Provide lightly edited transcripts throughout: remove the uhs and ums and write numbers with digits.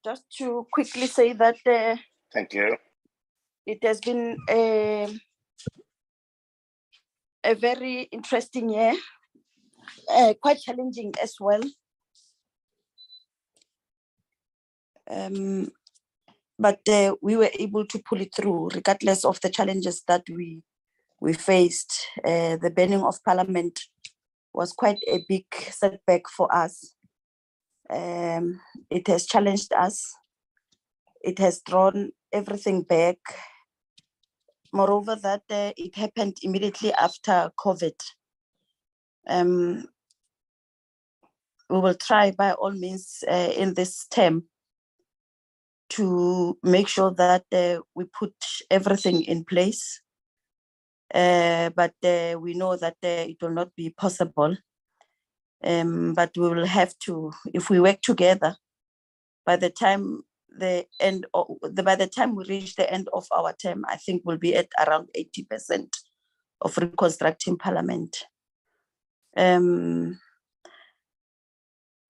just to quickly say that Thank you. it has been a very interesting year, quite challenging as well. But we were able to pull it through, regardless of the challenges that we faced. The banning of Parliament was quite a big setback for us. It has challenged us. It has drawn everything back. Moreover, that it happened immediately after COVID. We will try by all means in this term to make sure that we put everything in place. But we know that it will not be possible. But we will have to, if we work together, by the time by the time we reach the end of our term, I think we'll be at around 80% of reconstructing Parliament.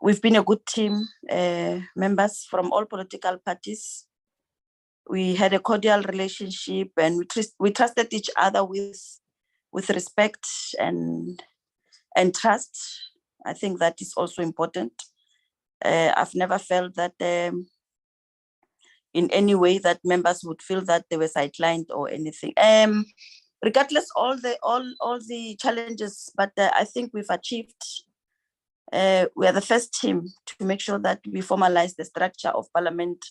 We've been a good team, members from all political parties. We had a cordial relationship, and we trusted each other with respect and trust. I think that is also important. I've never felt that in any way that members would feel that they were sidelined or anything. Regardless all the challenges, but I think we've achieved. We are the first team to make sure that we formalize the structure of Parliament,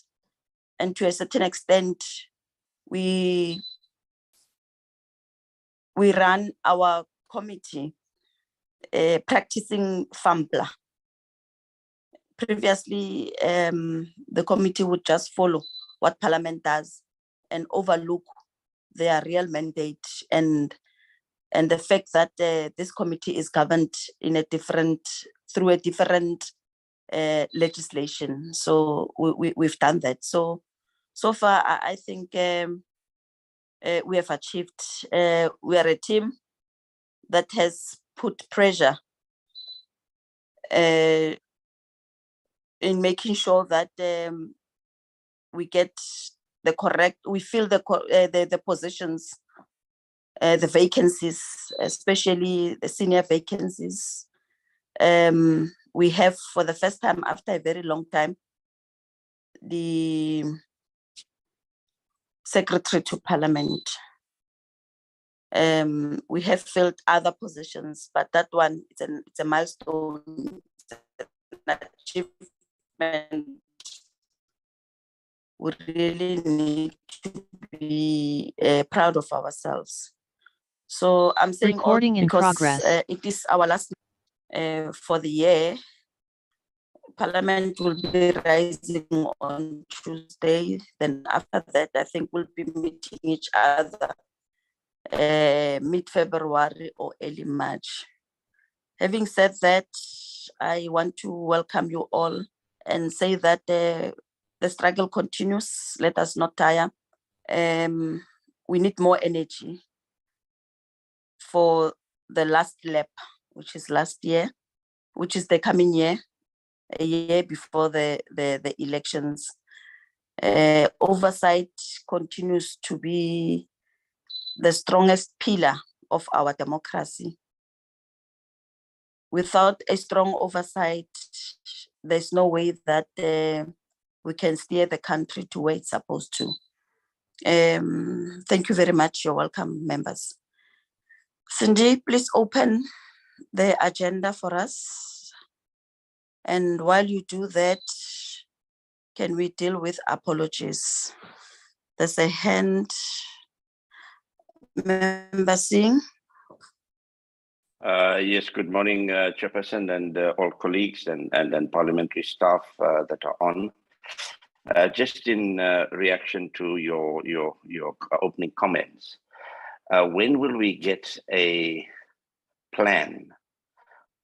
and to a certain extent, we run our committee practicing FAMPLA. Previously, the committee would just follow what Parliament does and overlook their real mandate and the fact that this committee is governed through a different legislation. So we've done that. So far, I think we have achieved. We are a team that has put pressure in making sure that we get the correct, we fill the positions, the vacancies, especially the senior vacancies. We have, for the first time after a very long time, the Secretary to Parliament. We have filled other positions, but that one, it's a milestone, it's an achievement. We really need to be proud of ourselves. So I'm saying recording in progress. It is our last for the year. Parliament will be rising on Tuesday. Then after that, I think we'll be meeting each other mid-February or early March. Having said that, I want to welcome you all and say that the struggle continues. Let us not tire. We need more energy for the last lap, which is last year, which is the coming year, a year before the elections. Oversight continues to be the strongest pillar of our democracy. Without a strong oversight, there's no way that we can steer the country to where it's supposed to. Thank you very much. You're welcome, members. Cindy, please open the agenda for us. And while you do that, can we deal with apologies? There's a hand. Member Singh. Yes, good morning, Chairperson, and all colleagues and parliamentary staff that are on. Just in reaction to your opening comments, when will we get a plan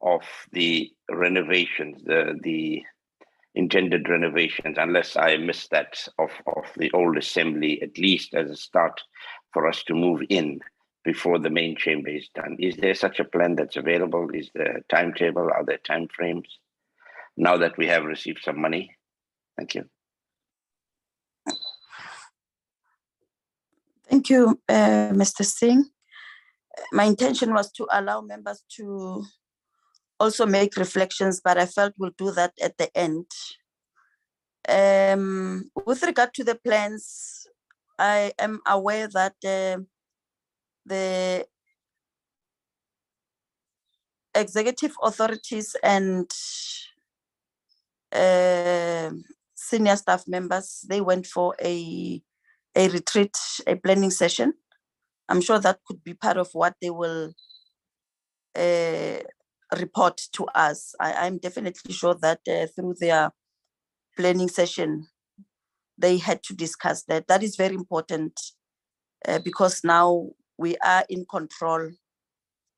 of the renovations, the intended renovations, unless I missed that, of the old assembly, at least as a start for us to move in before the main chamber is done? Is there such a plan that's available? Is there a timetable? Are there timeframes now that we have received some money? Thank you. Thank you, Mr. Singh. My intention was to allow members to also make reflections, but I felt we'll do that at the end. With regard to the plans, I am aware that the executive authorities and senior staff members, they went for a retreat, a planning session. I'm sure that could be part of what they will report to us. I'm definitely sure that through their planning session, they had to discuss that. That is very important because now we are in control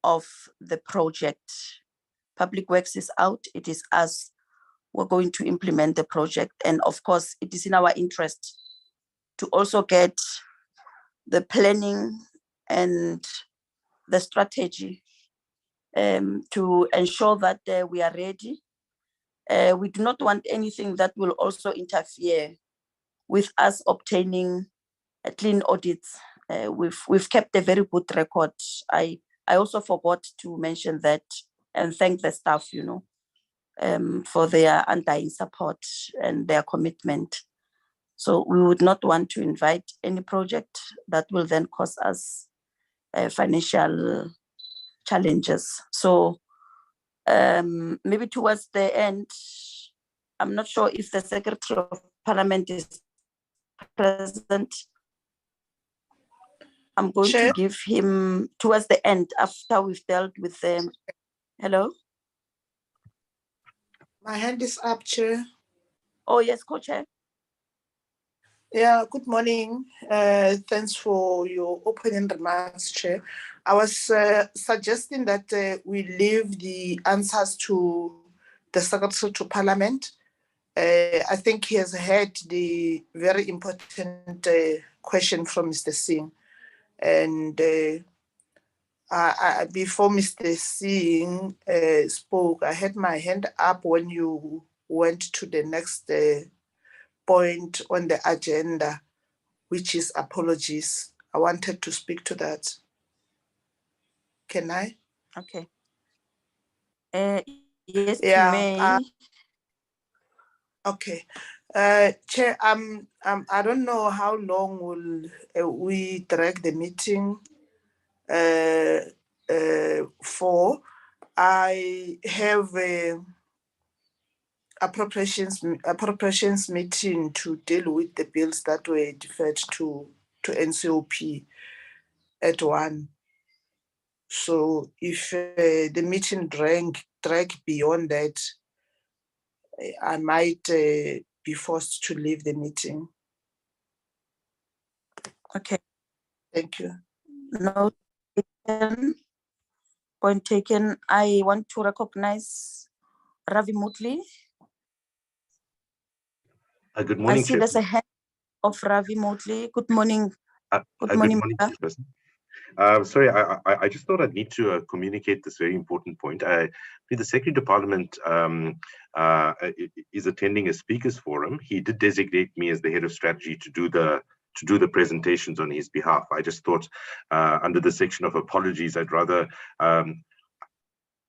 of the project. Public Works is out, it is us. We're going to implement the project. And of course, it is in our interest to also get the planning and the strategy to ensure that we are ready. We do not want anything that will also interfere with us obtaining a clean audits. We've kept a very good record. I also forgot to mention that and thank the staff, for their undying support and their commitment. So we would not want to invite any project that will then cause us financial challenges. So maybe towards the end, I'm not sure if the Secretary of Parliament is present. I'm going to give him towards the end after we've dealt with them. Hello? My hand is up, Chair. Oh, yes, Co-Chair. Yeah, good morning. Thanks for your opening remarks, Chair. I was suggesting that we leave the answers to the Secretary to Parliament. I think he has had the very important question from Mr. Singh. And before Mr. Singh spoke, I had my hand up when you went to the next point on the agenda, which is apologies. I wanted to speak to that. Can I? Okay. Yes, Yeah, you may. Okay. Chair, I don't know how long will we drag the meeting for. I have a appropriations meeting to deal with the bills that were deferred to NCOP at 1. So if the meeting drag beyond that, I might be forced to leave the meeting. Okay. Thank you. No, point taken. I want to recognize Ravi Mutli. Good morning, I see there's a hand of Ravi Mutli. Good morning. Good morning. Chairperson. Sorry, I just thought I'd need to communicate this very important point. The Secretary to Parliament is attending a speakers forum. He did designate me as the head of strategy to do the presentations on his behalf. I just thought under the section of apologies, I'd rather.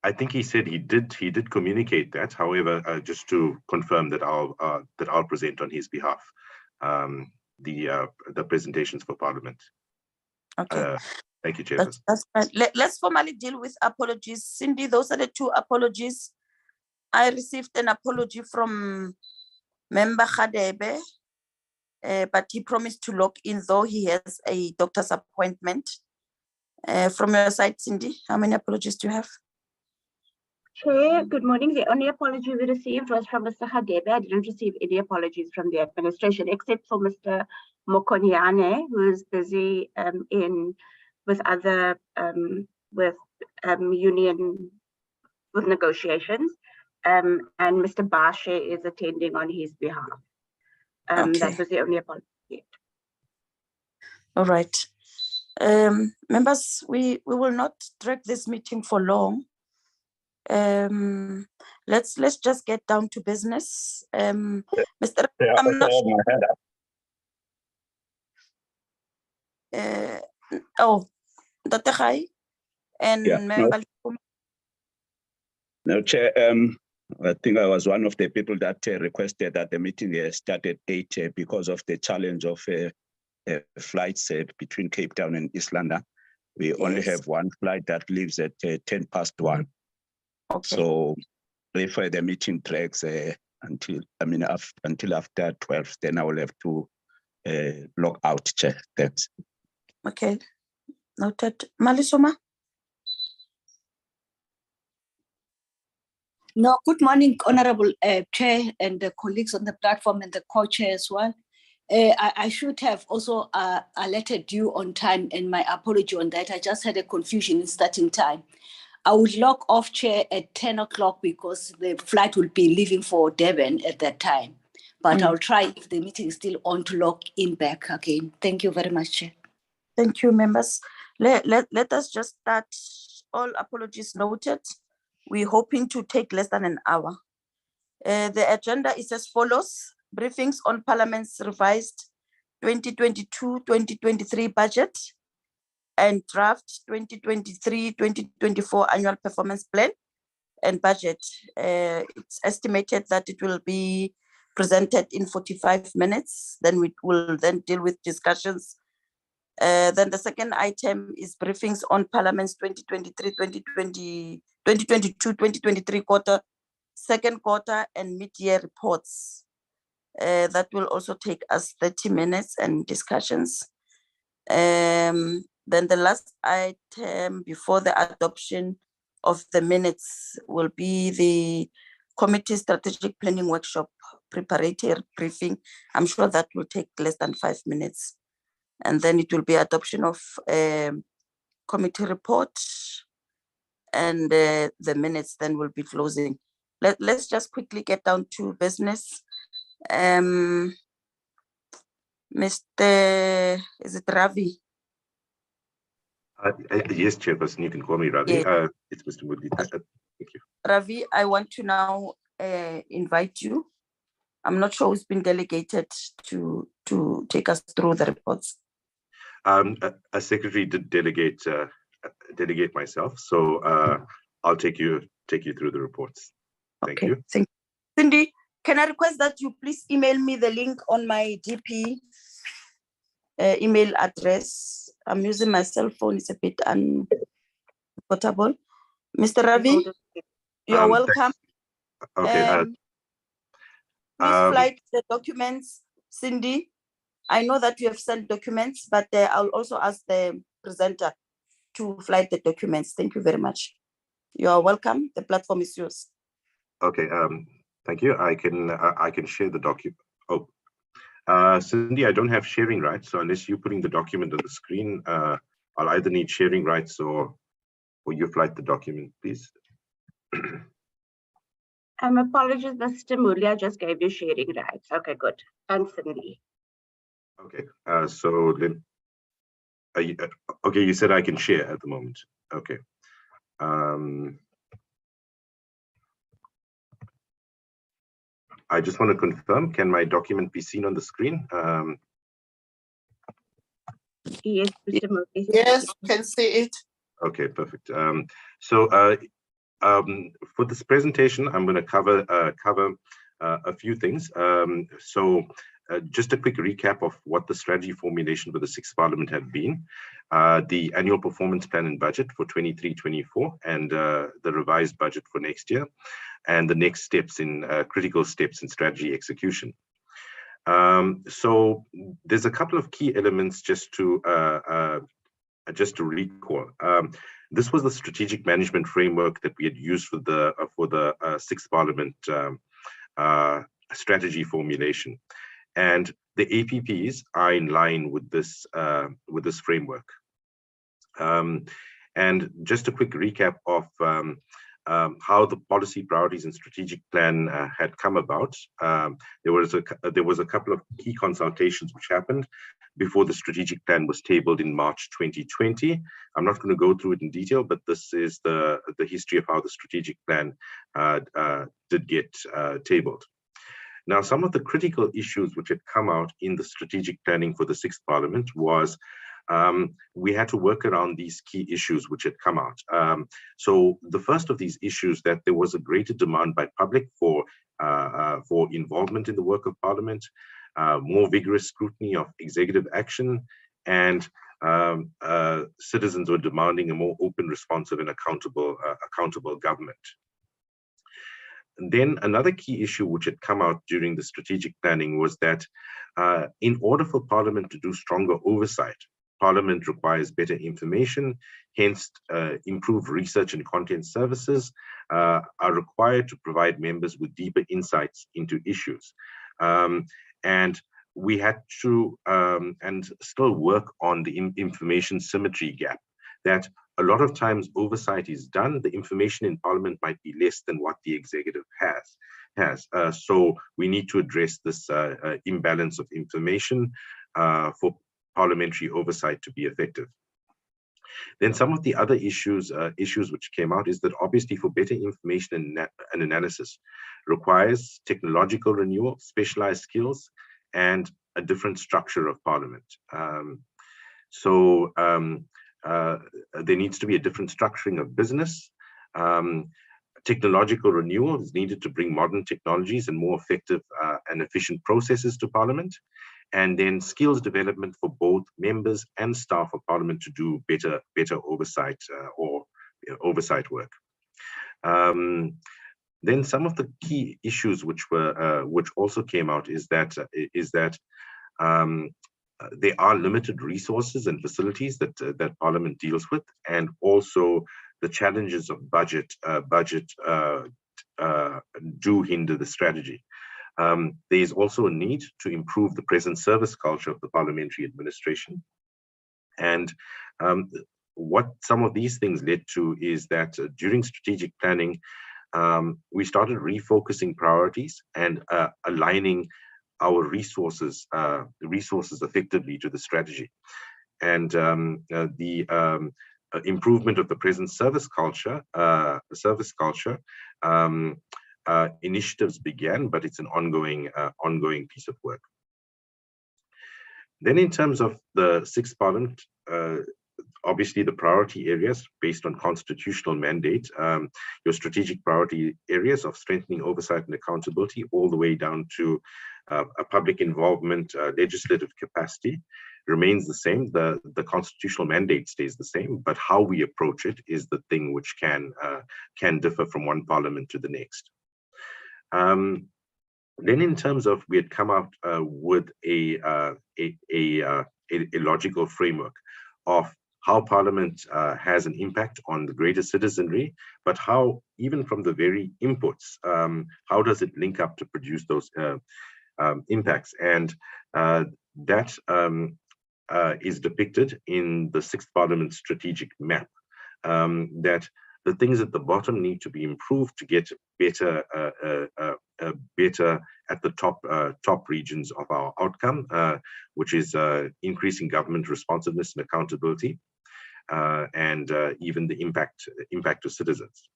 I think he said he did communicate that. However, just to confirm that I'll present on his behalf the presentations for Parliament. Okay. Thank you, Chairperson. That's fine. Let's formally deal with apologies. Cindy, those are the 2 apologies. I received an apology from Member Khadebe, but he promised to log in, though he has a doctor's appointment. From your side, Cindy, how many apologies do you have? Chair, good morning. The only apology we received was from Mr. Khadebe. I didn't receive any apologies from the administration, except for Mr. Mokonyane, who is busy with other union with negotiations, and Mr. Bashe is attending on his behalf. Okay. That was the only apology. All right. Members, we will not drag this meeting for long. Let's just get down to business. Mr. I'm not sure. Oh, Dr. Khai and Yeah, Member. No, Chair, I think I was one of the people that requested that the meeting started 8 because of the challenge of flights between Cape Town and East London. We only have one flight that leaves at 1:10. Okay. So if the meeting drags until after 12, then I will have to log out, Chair. Thanks. Okay, noted. Malisoma? No, good morning, Honorable Chair and the colleagues on the platform and the co-chair as well. I should have also alerted you on time, and my apology on that. I just had a confusion in starting time. I would log off, Chair, at 10 o'clock because the flight will be leaving for Durban at that time. But I'll try, if the meeting is still on, to log in back again. Thank you very much, Chair. Thank you, members. Let us just start. All apologies noted. We're hoping to take less than an hour. The agenda is as follows: briefings on Parliament's revised 2022-2023 budget and draft 2023-2024 annual performance plan and budget. It's estimated that it will be presented in 45 minutes. Then we will then deal with discussions. Then the second item is briefings on Parliament's 2022-2023 second quarter and mid-year reports. That will also take us 30 minutes and discussions. Then the last item before the adoption of the minutes will be the committee strategic planning workshop preparatory briefing. I'm sure that will take less than 5 minutes. And then it will be adoption of committee report, and the minutes then will be closing. Let's just quickly get down to business. Mr. Is it Ravi? Yes, Chairperson, you can call me Ravi. Yeah. It's Mr. Murli. Thank you. Ravi, I want to now invite you. I'm not sure who's been delegated to take us through the reports. A secretary did delegate myself, so I'll take you through the reports. Thank you. Thank you. Cindy, can I request that you please email me the link on my GP email address? I'm using my cell phone, it's a bit uncomfortable. Mr. Ravi, you're welcome. Okay. Please flight the documents, Cindy. I know that you have sent documents, but I'll also ask the presenter to flight the documents. Thank you very much. You are welcome. The platform is yours. Okay. Thank you. I can share the document. Oh, Cindy, I don't have sharing rights, so unless you're putting the document on the screen, I'll either need sharing rights or you flight the document, please. Apologies, Mr. Murli, I just gave you sharing rights. Okay, good. And Cindy. Okay. So then, okay, you said I can share at the moment. Okay. I just want to confirm, can my document be seen on the screen? Yes, Mr. Murli. Yes, can see it. Okay, perfect. For this presentation, I'm going to cover a few things. Just a quick recap of what the strategy formulation for the 6th Parliament had been, the annual performance plan and budget for 23-24, and the revised budget for next year, and the next steps in critical steps in strategy execution. So there's a couple of key elements just to recall. This was the strategic management framework that we had used for the 6th Parliament strategy formulation, and the APPs are in line with this framework. And just a quick recap of how the policy priorities and strategic plan had come about. There was a couple of key consultations which happened before the strategic plan was tabled in March 2020. I'm not going to go through it in detail, but this is the history of how the strategic plan did get tabled. Now, some of the critical issues which had come out in the strategic planning for the 6th Parliament was we had to work around these key issues which had come out. So the first of these issues, that there was a greater demand by public for involvement in the work of Parliament, more vigorous scrutiny of executive action, and citizens were demanding a more open, responsive, and accountable government. And then another key issue which had come out during the strategic planning was that in order for Parliament to do stronger oversight, Parliament requires better information, hence improved research and content services are required to provide members with deeper insights into issues. And we had to and still work on the information symmetry gap, that a lot of times oversight is done, the information in Parliament might be less than what the executive has. So we need to address this imbalance of information for parliamentary oversight to be effective. Then some of the other issues which came out is that obviously for better information and analysis requires technological renewal, specialized skills, and a different structure of Parliament. There needs to be a different structuring of business. Technological renewal is needed to bring modern technologies and more effective and efficient processes to Parliament. And then skills development for both members and staff of Parliament to do better oversight oversight work. Then some of the key issues which also came out is that there are limited resources and facilities that Parliament deals with, and also the challenges of budget do hinder the strategy. There is also a need to improve the present service culture of the parliamentary administration. And what some of these things led to is that during strategic planning, we started refocusing priorities and aligning our resources effectively to the strategy. And the improvement of the present service culture, initiatives began, but it's an ongoing piece of work. Then in terms of the sixth Parliament, obviously the priority areas based on constitutional mandate, your strategic priority areas of strengthening oversight and accountability, all the way down to a public involvement, legislative capacity remains the same. The constitutional mandate stays the same, but how we approach it is the thing which can differ from one Parliament to the next. Then in terms of, we had come out with a logical framework of how Parliament has an impact on the greater citizenry, but how, even from the very inputs, how does it link up to produce those impacts? And that is depicted in the sixth Parliament strategic map, that the things at the bottom need to be improved to get better at the top regions of our outcome, which is increasing government responsiveness and accountability, and even the impact to citizens.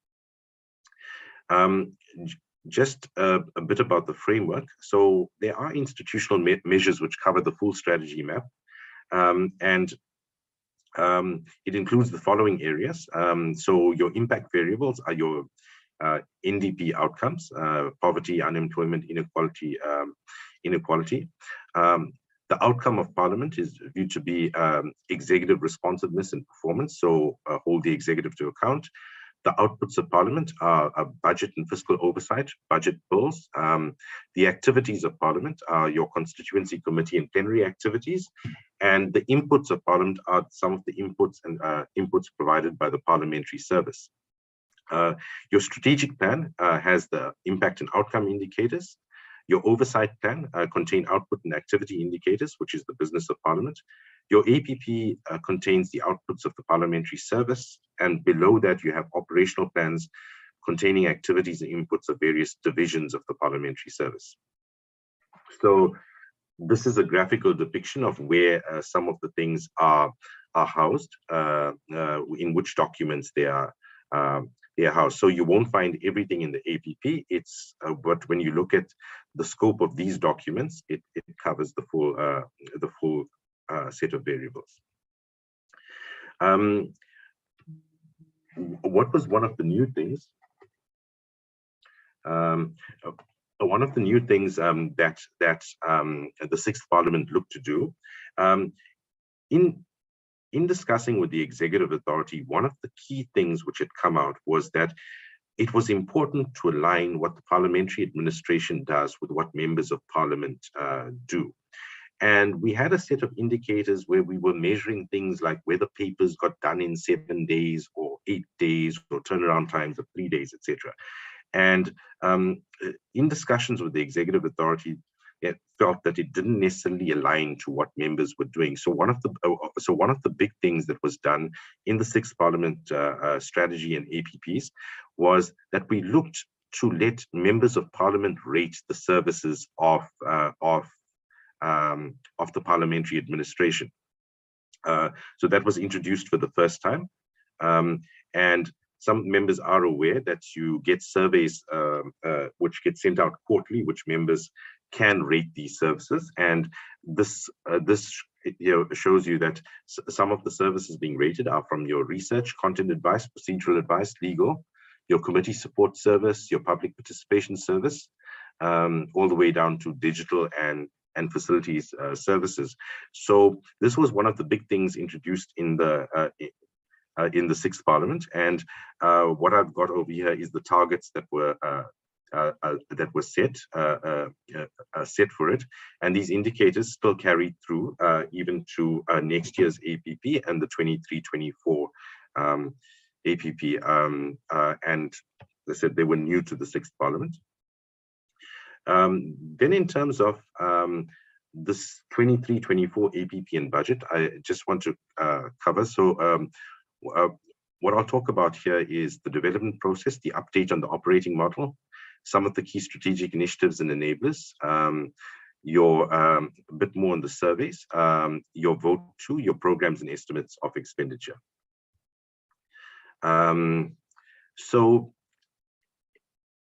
Just a bit about the framework. So there are institutional measures which cover the full strategy map, and it includes the following areas. So your impact variables are your NDP outcomes, poverty, unemployment, inequality. The outcome of Parliament is viewed to be executive responsiveness and performance, so hold the executive to account. The outputs of Parliament are budget and fiscal oversight, budget bills. The activities of Parliament are your constituency committee and plenary activities. And the inputs of Parliament are some of the inputs and inputs provided by the parliamentary service. Your strategic plan has the impact and outcome indicators. Your oversight plan contain output and activity indicators, which is the business of Parliament. Your APP contains the outputs of the parliamentary service, and below that you have operational plans containing activities and inputs of various divisions of the parliamentary service. So this is a graphical depiction of where some of the things are housed, in which documents they are housed. So you won't find everything in the APP. But when you look at the scope of these documents, it covers the full set of variables. What was one of the new things? One of the new things that the Sixth Parliament looked to do, in discussing with the executive authority, one of the key things which had come out was that it was important to align what the parliamentary administration does with what members of parliament do. And we had a set of indicators where we were measuring things like whether papers got done in 7 days or 8 days or turnaround times of 3 days, etc. And in discussions with the executive authority, it felt that it didn't necessarily align to what members were doing. So one of the big things that was done in the Sixth Parliament strategy and APPs was that we looked to let members of Parliament rate the services of the parliamentary administration. So that was introduced for the first time, and some members are aware that you get surveys which get sent out quarterly, which members can rate these services, and this shows you that some of the services being rated are from your research, content advice, procedural advice, legal, your committee support service, your public participation service, all the way down to digital and facilities services. So this was one of the big things introduced in the Sixth Parliament, and what I've got over here is the targets that were set for it, and these indicators still carried through even to next year's APP and the 23-24 APP, and as I said, they were new to the Sixth Parliament. Then in terms of this 23-24 APP and budget, I just want to cover. So what I'll talk about here is the development process, the update on the operating model, some of the key strategic initiatives and enablers, a bit more on the surveys, your vote to, your programs and estimates of expenditure. So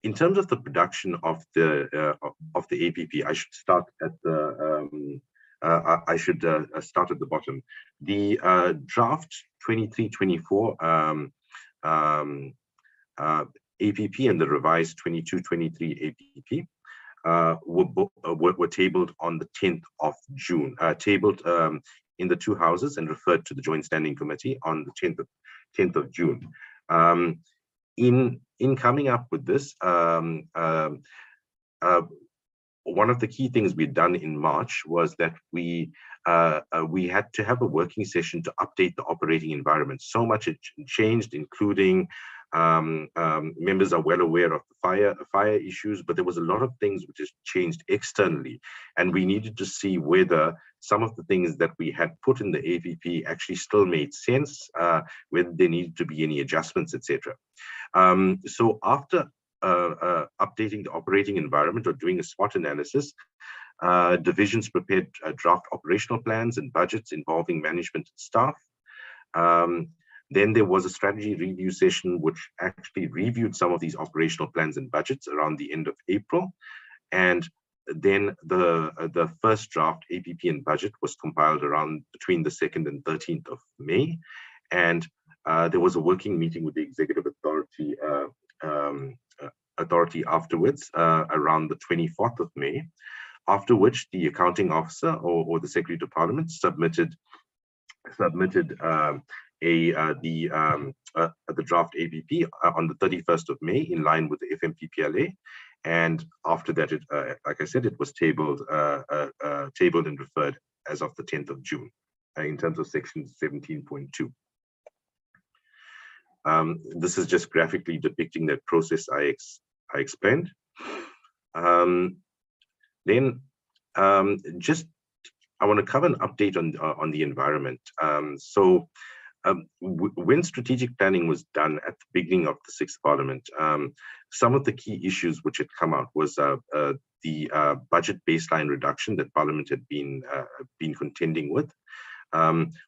in terms of the production of the APP, I should start at the start at the bottom. The draft 23-24 APP and the revised 22-23 APP were tabled on the 10th of June, tabled in the two houses and referred to the Joint Standing Committee on the 10th of June. In coming up with this, one of the key things we'd done in March was that we had to have a working session to update the operating environment. So much had changed, including members are well aware of the fire issues, but there was a lot of things which has changed externally, and we needed to see whether some of the things that we had put in the APP actually still made sense, whether there needed to be any adjustments, etc. So after updating the operating environment or doing a SWOT analysis, divisions prepared draft operational plans and budgets involving management and staff. Then there was a strategy review session which actually reviewed some of these operational plans and budgets around the end of April. And then the first draft APP and budget was compiled around between the 2nd and 13th of May. And there was a working meeting with the executive authority afterwards around the 24th of May, after which the accounting officer or the Secretary to Parliament submitted the draft APP on the 31st of May in line with the FMPPLA, and after that, like I said, it was tabled and referred as of the 10th of June in terms of section 17.2. This is just graphically depicting that process I explained. Then I want to cover an update on the environment. When strategic planning was done at the beginning of the Sixth Parliament, some of the key issues which had come out was the budget baseline reduction that Parliament had been contending with,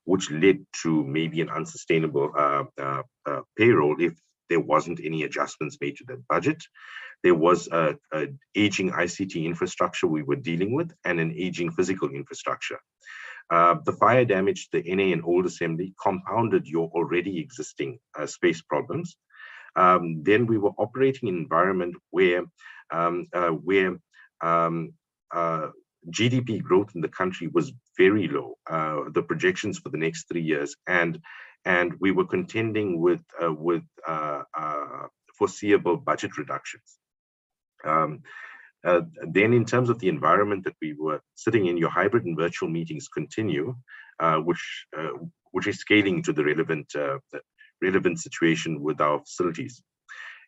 which led to maybe an unsustainable payroll if there wasn't any adjustments made to that budget. There was an aging ICT infrastructure we were dealing with and an aging physical infrastructure. The fire damage to the NA and Old Assembly compounded your already existing space problems. Then we were operating in an environment where GDP growth in the country was very low, the projections for the next 3 years, and we were contending with foreseeable budget reductions. Then in terms of the environment that we were sitting in, your hybrid and virtual meetings continue, which is scaling to the relevant situation with our facilities.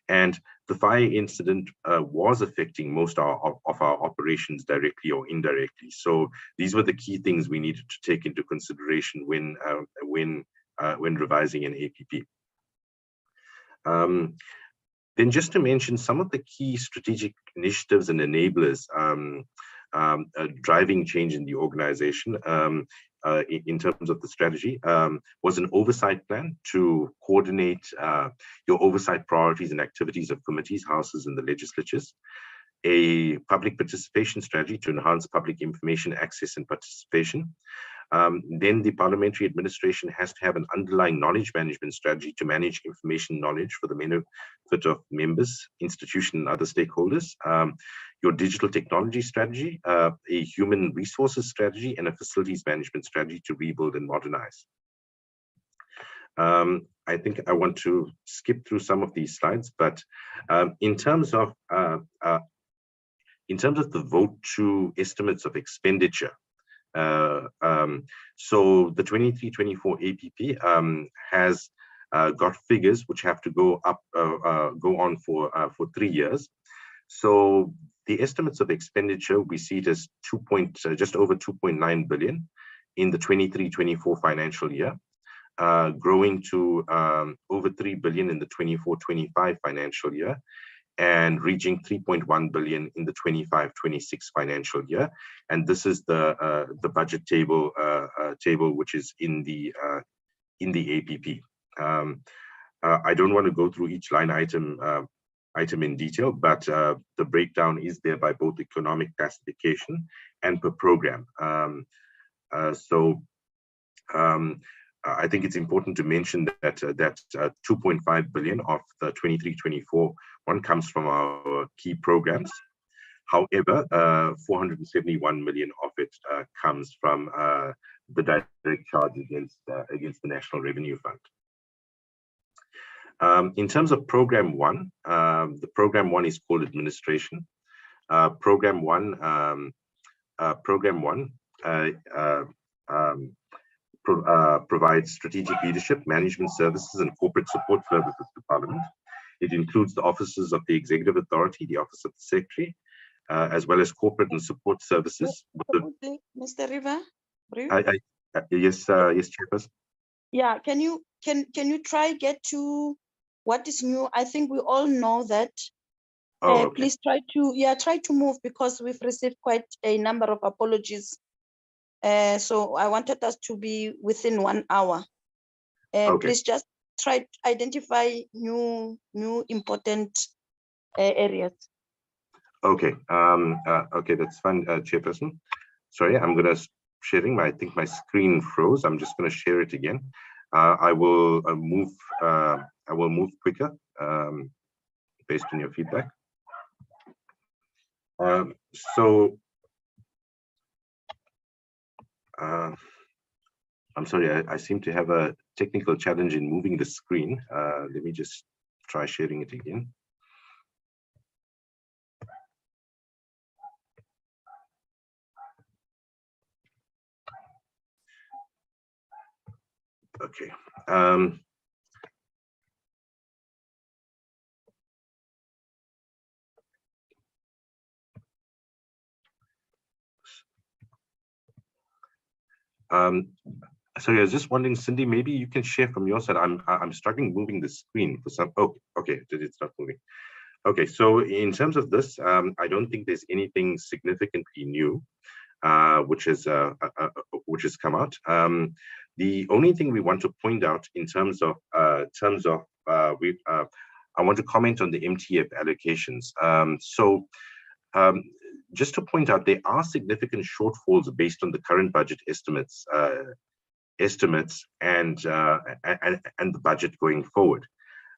And the fire incident was affecting most of our operations directly or indirectly. So these were the key things we needed to take into consideration when revising an APP. Then just to mention some of the key strategic initiatives and enablers driving change in the organization in terms of the strategy was an oversight plan to coordinate your oversight priorities and activities of committees, houses, and the legislatures. A public participation strategy to enhance public information access and participation. Then the parliamentary administration has to have an underlying knowledge management strategy to manage information knowledge for the benefit of members, institutions, and other stakeholders. Your digital technology strategy, a human resources strategy, and a facilities management strategy to rebuild and modernize. I think I want to skip through some of these slides, but in terms of the vote to estimates of expenditure, so the 23-24 APP has got figures which have to go on for 3 years. So the estimates of expenditure, we see it as just over 2.9 billion in the 23-24 financial year, growing to over 3 billion in the 24-25 financial year, and reaching 3.1 billion in the 25-26 financial year. And this is the budget table which is in the APP. I don't want to go through each line item in detail, but the breakdown is there by both economic classification and per program. I think it's important to mention that 2.5 billion of the 23-24 one comes from our key programs. However, 471 million of it comes from the direct charge against the National Revenue Fund. In terms of Program 1, the Program 1 is called Administration. Program 1 provides strategic leadership, management services, and corporate support services to Parliament. It includes the offices of the Executive Authority, the Office of the Secretary, as well as corporate and support services. Mr. River? Yes, Chairperson. Yeah, can you try get to what is new? I think we all know that. Okay. Please try to move, because we've received quite a number of apologies. So I wanted us to be within 1 hour. Okay. Please just try to identify new important areas. Okay. Okay, that's fine, Chairperson. Sorry, I'm gonna sharing I think my screen froze. I'm just gonna share it again. I will move quicker based on your feedback. I'm sorry, I seem to have a technical challenge in moving the screen. Let me just try sharing it again. Okay. Sorry, I was just wondering, Cindy, maybe you can share from your side. I'm struggling moving the screen for some. Oh, okay, it's not moving. Okay, so in terms of this, I don't think there's anything significantly new which has come out. The only thing we want to point out in terms of I want to comment on the MTF allocations. just to point out, there are significant shortfalls based on the current budget estimates and the budget going forward.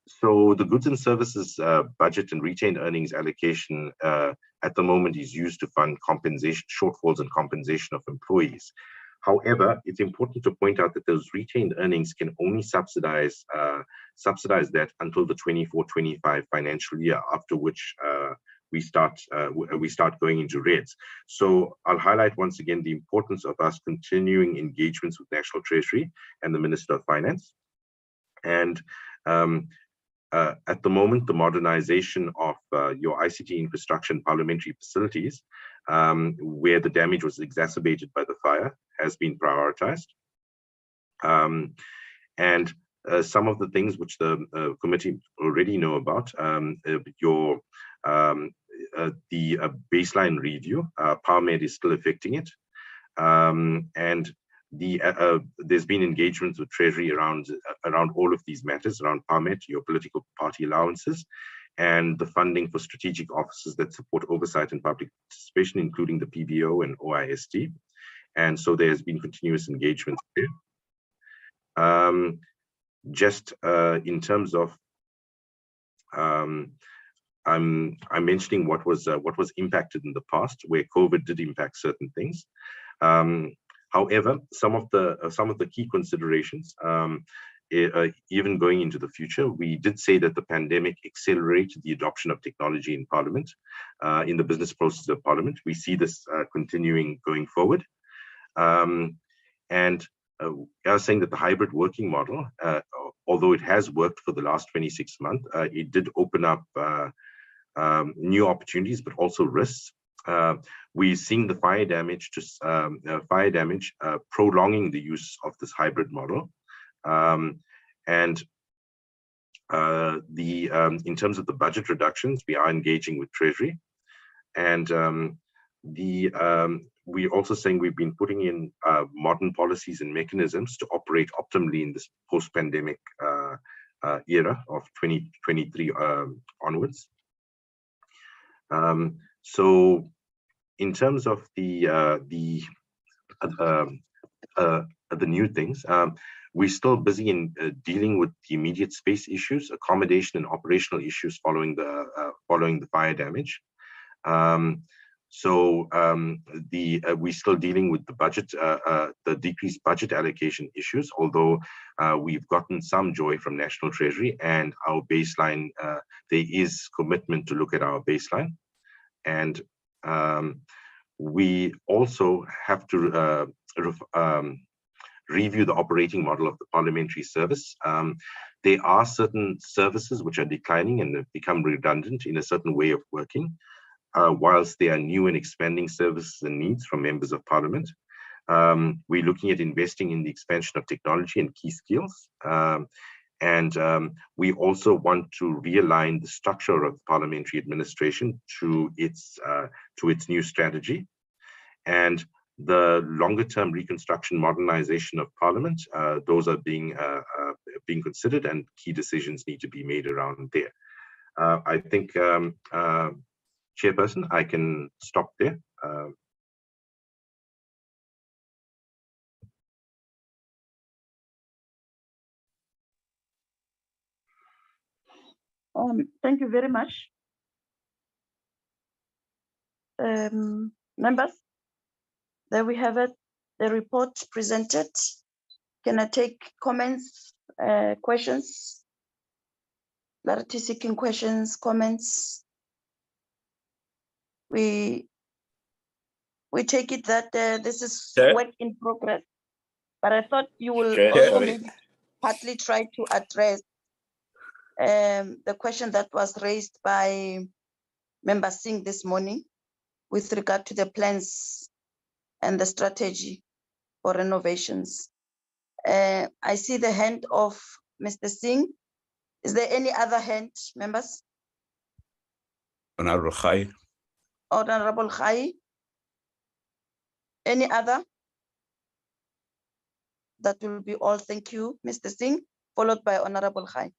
So the goods and services budget and retained earnings allocation at the moment is used to fund compensation shortfalls and compensation of employees. However, it's important to point out that those retained earnings can only subsidize that until the 24-25 financial year, after which we start going into reds. So I'll highlight once again the importance of us continuing engagements with National Treasury and the Minister of Finance. And at the moment, the modernization of your ICT infrastructure and parliamentary facilities, where the damage was exacerbated by the fire, has been prioritized. And some of the things which the committee already know about, the baseline review, PowerMed is still affecting it. And there's been engagements with Treasury around all of these matters, around PowerMed, your political party allowances, and the funding for strategic offices that support oversight and public participation, including the PBO and OIST. And so there has been continuous engagement there. Just in terms of, I'm mentioning what was impacted in the past, where COVID did impact certain things. However, some of the key considerations, even going into the future, we did say that the pandemic accelerated the adoption of technology in Parliament, in the business process of Parliament. We see this continuing going forward. And I was saying that the hybrid working model, although it has worked for the last 26 months, it did open up new opportunities, but also risks. We're seeing the fire damage prolonging the use of this hybrid model. In terms of the budget reductions, we are engaging with Treasury, and we're also saying we've been putting in modern policies and mechanisms to operate optimally in this post-pandemic era of 2023 onwards. So in terms of the new things, we're still busy in dealing with the immediate space issues, accommodation and operational issues following the fire damage. We're still dealing with the budget, the decreased budget allocation issues, although we've gotten some joy from National Treasury and our baseline. There is commitment to look at our baseline, and we also have to review the operating model of the parliamentary service. There are certain services which are declining and have become redundant in a certain way of working, whilst there are new and expanding services and needs from members of Parliament. We're looking at investing in the expansion of technology and key skills. We also want to realign the structure of the parliamentary administration to its new strategy. And the longer-term reconstruction, modernization of Parliament, those are being considered, and key decisions need to be made around there. I think, Chairperson, I can stop there. Thank you very much. Members, there we have it, the report presented. Can I take comments, questions, clarity-seeking questions, comments? We take it that this is work in progress, but I thought you will also maybe partly try to address the question that was raised by Member Singh this morning with regard to the plans and the strategy for renovations. I see the hand of Mr. Singh. Is there any other hand, members? Honorable Khai. Honorable Khai. Any other? That will be all. Thank you, Mr. Singh, followed by Honorable Khai.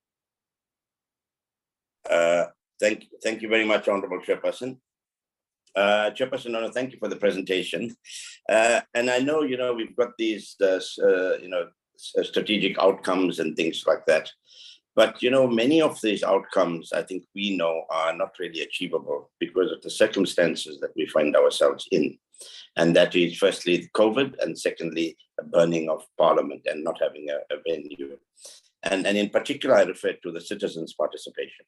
Thank you very much, Honorable Chairperson. Chairperson, no, thank you for the presentation. And I know, we've got these, strategic outcomes and things like that. But, many of these outcomes, I think we know, are not really achievable because of the circumstances that we find ourselves in. And that is firstly COVID, and secondly, the burning of Parliament and not having a venue. And in particular, I refer to the citizens' participation.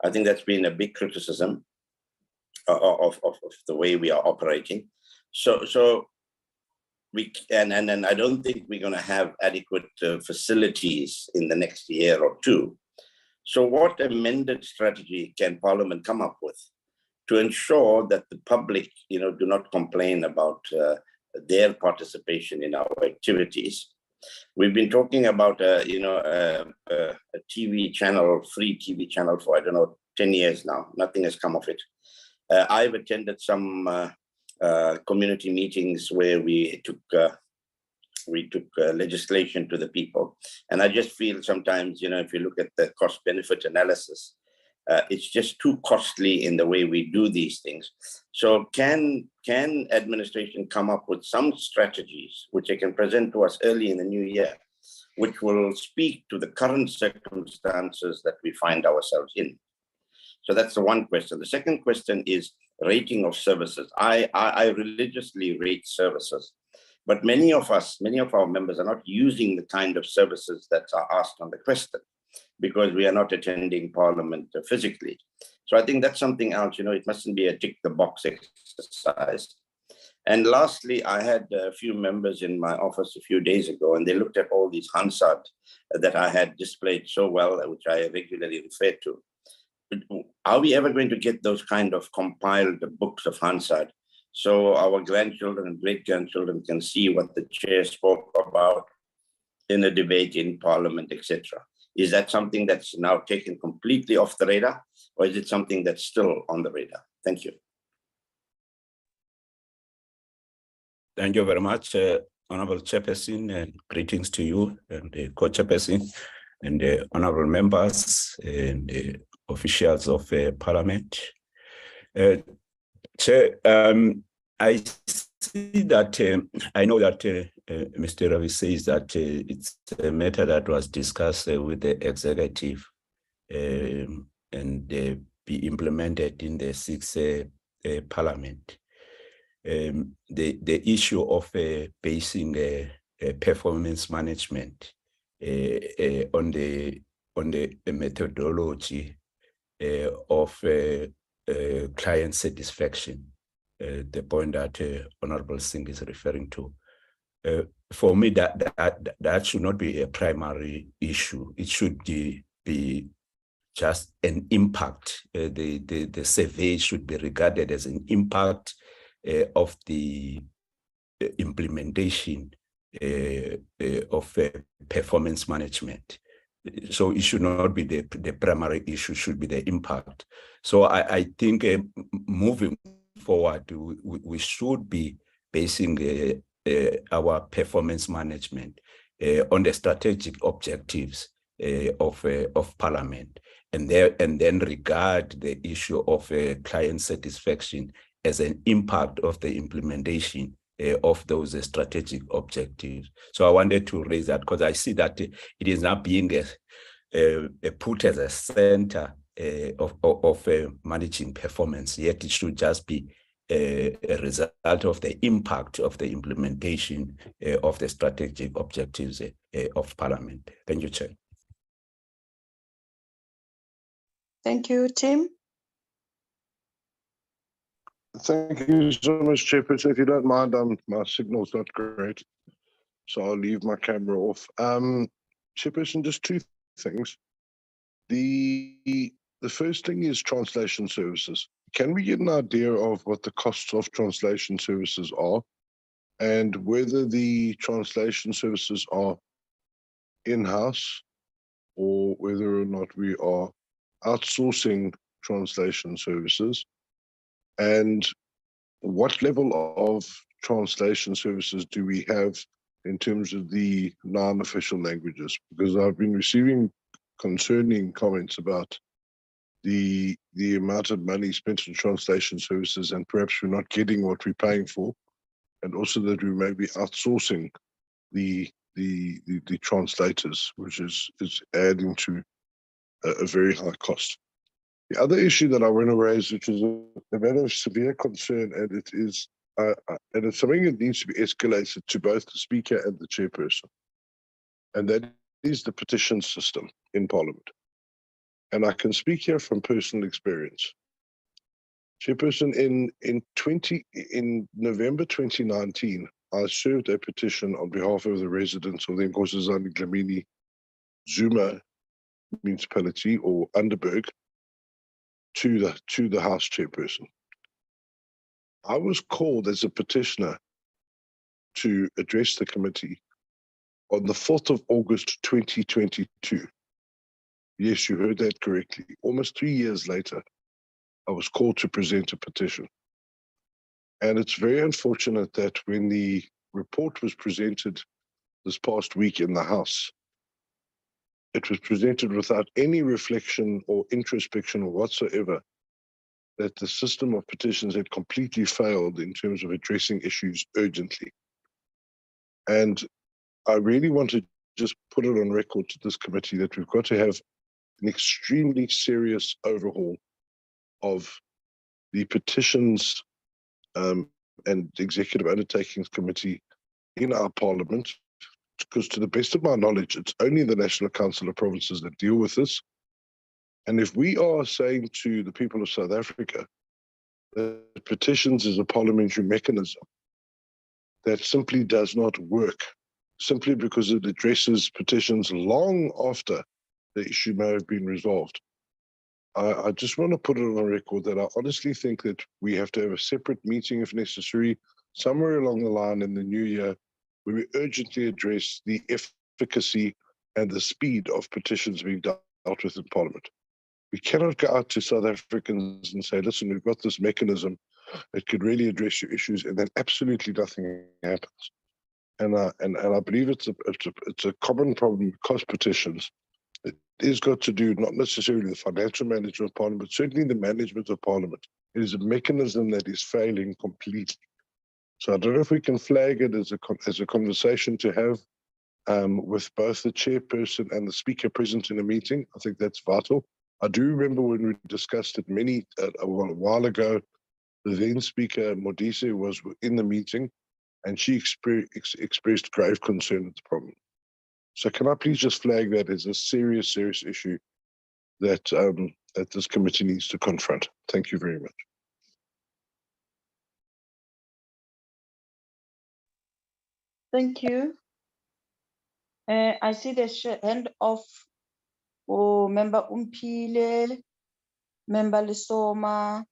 I think that's been a big criticism of the way we are operating. So and I don't think we're going to have adequate facilities in the next year or two. So what amended strategy can Parliament come up with to ensure that the public, do not complain about their participation in our activities? We've been talking about, a TV channel, free TV channel for, 10 years now. Nothing has come of it. I've attended some community meetings where we took legislation to the people. And I just feel sometimes, if you look at the cost-benefit analysis, it's just too costly in the way we do these things. So can administration come up with some strategies which they can present to us early in the new year, which will speak to the current circumstances that we find ourselves in? So that's the one question. The second question is rating of services. I religiously rate services, but many of our members are not using the kind of services that are asked on the question, because we are not attending Parliament physically. So I think that's something else, it mustn't be a tick the box exercise. And lastly, I had a few members in my office a few days ago, and they looked at all these Hansard that I had displayed so well, which I regularly refer to. Are we ever going to get those kind of compiled books of Hansard so our grandchildren and great-grandchildren can see what the chair spoke about in a debate in Parliament, etc.? Is that something that's now taken completely off the radar, or is it something that's still on the radar? Thank you. Thank you very much, Honorable Chairperson, and greetings to you and the co-chairperson and the honorable members and the officials of Parliament. Chair, I see that, I know that Mr. Ravi says that it's a matter that was discussed with the executive and be implemented in the sixth Parliament. The issue of basing performance management on the methodology of client satisfaction, the point that Honorable Singh is referring to. For me, that should not be a primary issue. It should be just an impact. The survey should be regarded as an impact of the implementation of performance management. So it should not be the primary issue, should be the impact. So I think moving forward, we should be basing our performance management on the strategic objectives of Parliament, and then regard the issue of client satisfaction as an impact of the implementation of those strategic objectives. So I wanted to raise that because I see that it is now being put as a center of managing performance, yet it should just be a result of the impact of the implementation of the strategic objectives of Parliament. Thank you, Chair. Thank you, Tim. Thank you so much, Chairperson. If you don't mind, my signal's not great, so I'll leave my camera off. Chairperson, just two things. The first thing is translation services. Can we get an idea of what the costs of translation services are, and whether the translation services are in-house or whether or not we are outsourcing translation services? And what level of translation services do we have in terms of the non-official languages? Because I've been receiving concerning comments about the amount of money spent on translation services, and perhaps we're not getting what we're paying for, and also that we may be outsourcing the translators, which is adding to a very high cost. The other issue that I want to raise, which is a matter of severe concern, and it is and it's something that needs to be escalated to both the Speaker and the Chairperson, and that is the petition system in Parliament. And I can speak here from personal experience. Chairperson, in November 2019, I served a petition on behalf of the residents of the Nkosazana Dlamini Zuma municipality, or Underberg, to the House Chairperson. I was called as a petitioner to address the committee on the 4th of August 2022. Yes, you heard that correctly. Almost 3 years later, I was called to present a petition. And it's very unfortunate that when the report was presented this past week in the House, it was presented without any reflection or introspection whatsoever that the system of petitions had completely failed in terms of addressing issues urgently. And I really want to just put it on record to this committee that we've got to have an extremely serious overhaul of the petitions and executive undertakings committee in our Parliament, because to the best of my knowledge, it's only the National Council of Provinces that deal with this. And if we are saying to the people of South Africa that petitions is a parliamentary mechanism that simply does not work, simply because it addresses petitions long after the issue may have been resolved, I just want to put it on record that I honestly think that we have to have a separate meeting, if necessary, somewhere along the line in the new year, where we urgently address the efficacy and the speed of petitions being dealt with in Parliament. We cannot go out to South Africans and say, listen, we've got this mechanism that could really address your issues, and then absolutely nothing happens. And I believe it's a common problem because petitions. It is got to do not necessarily the financial management of Parliament, but certainly the management of Parliament. It is a mechanism that is failing completely. So I don't know if we can flag it as a conversation to have with both the chairperson and the speaker present in a meeting. I think that's vital. I do remember when we discussed it a while ago, the then speaker, Modise, was in the meeting, and she expressed grave concern at the problem. So can I please just flag that as a serious issue that that this committee needs to confront? Thank you very much. Thank you. I see the hand of Member Umpile, Member Lisoma,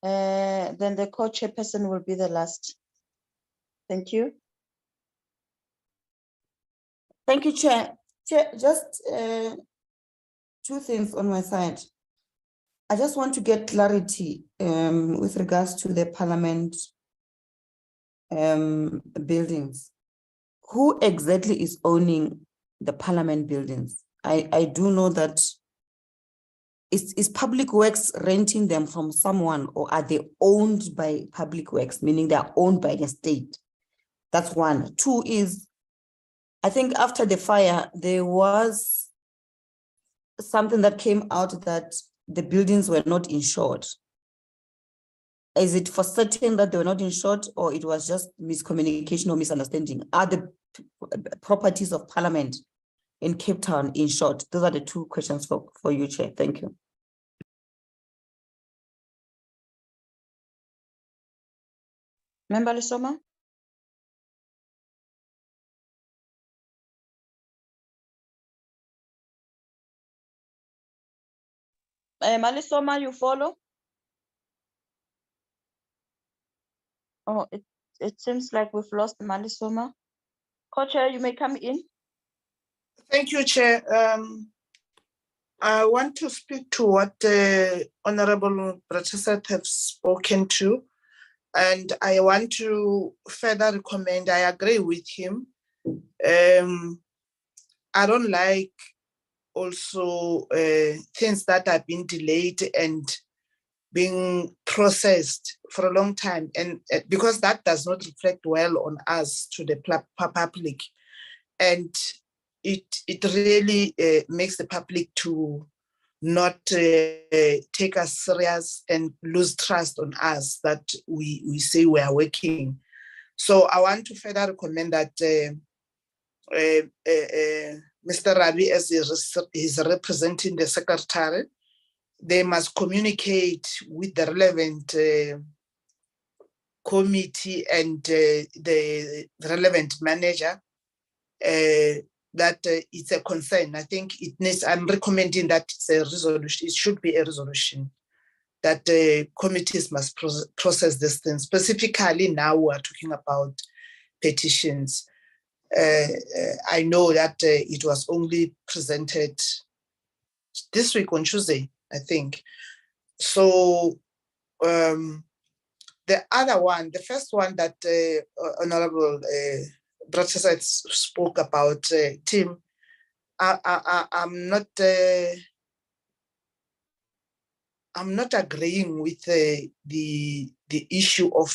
then the co-chairperson will be the last. Thank you. Thank you, Chair. Chair, just two things on my side. I just want to get clarity with regards to the Parliament buildings. Who exactly is owning the Parliament buildings? I do know that is Public Works renting them from someone, or are they owned by Public Works, meaning they are owned by the state? That's one. Two is, I think after the fire, there was something that came out that the buildings were not insured. Is it for certain that they were not insured, or it was just miscommunication or misunderstanding? Are the properties of Parliament in Cape Town insured? Those are the two questions for you, Chair. Thank you. Member Lisoma? Malisoma, you follow? Oh, it seems like we've lost Malisoma. Co-chair, you may come in. Thank you, Chair. I want to speak to what Honorable Bratisat have spoken to, and I want to further recommend, I agree with him. I don't like also things that have been delayed and being processed for a long time, and because that does not reflect well on us to the public, and it really makes the public to not take us serious and lose trust on us that we say we are working. So I want to further recommend that Mr. Rabi, as is representing the secretary, they must communicate with the relevant committee and the relevant manager that it's a concern. I think it needs, I'm recommending that it's a resolution, it should be a resolution that committees must process this thing. Specifically now we are talking about petitions. I know that it was only presented this week on Tuesday, I think. So the other one, the first one that Honorable Brother spoke about, Tim, I'm not agreeing with the issue of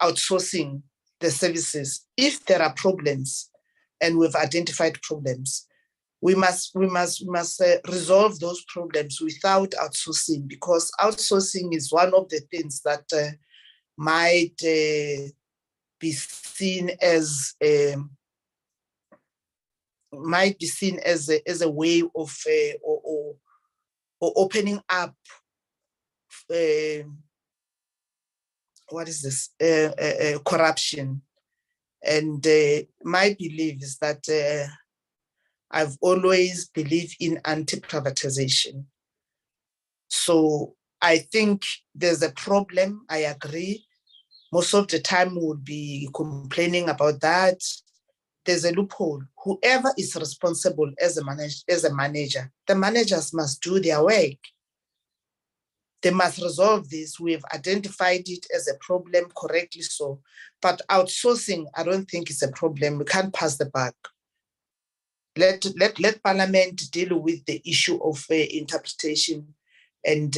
outsourcing the services. If there are problems and we've identified problems, we must resolve those problems without outsourcing, because outsourcing is one of the things that might be seen as a way of or opening up corruption. And my belief is that I've always believed in anti-privatization. So I think there's a problem. I agree. Most of the time we'll be complaining about that. There's a loophole. Whoever is responsible as a manager, the managers must do their work. They must resolve this. We've identified it as a problem correctly so. But outsourcing, I don't think it's a problem. We can't pass the buck. Let Parliament deal with the issue of interpretation and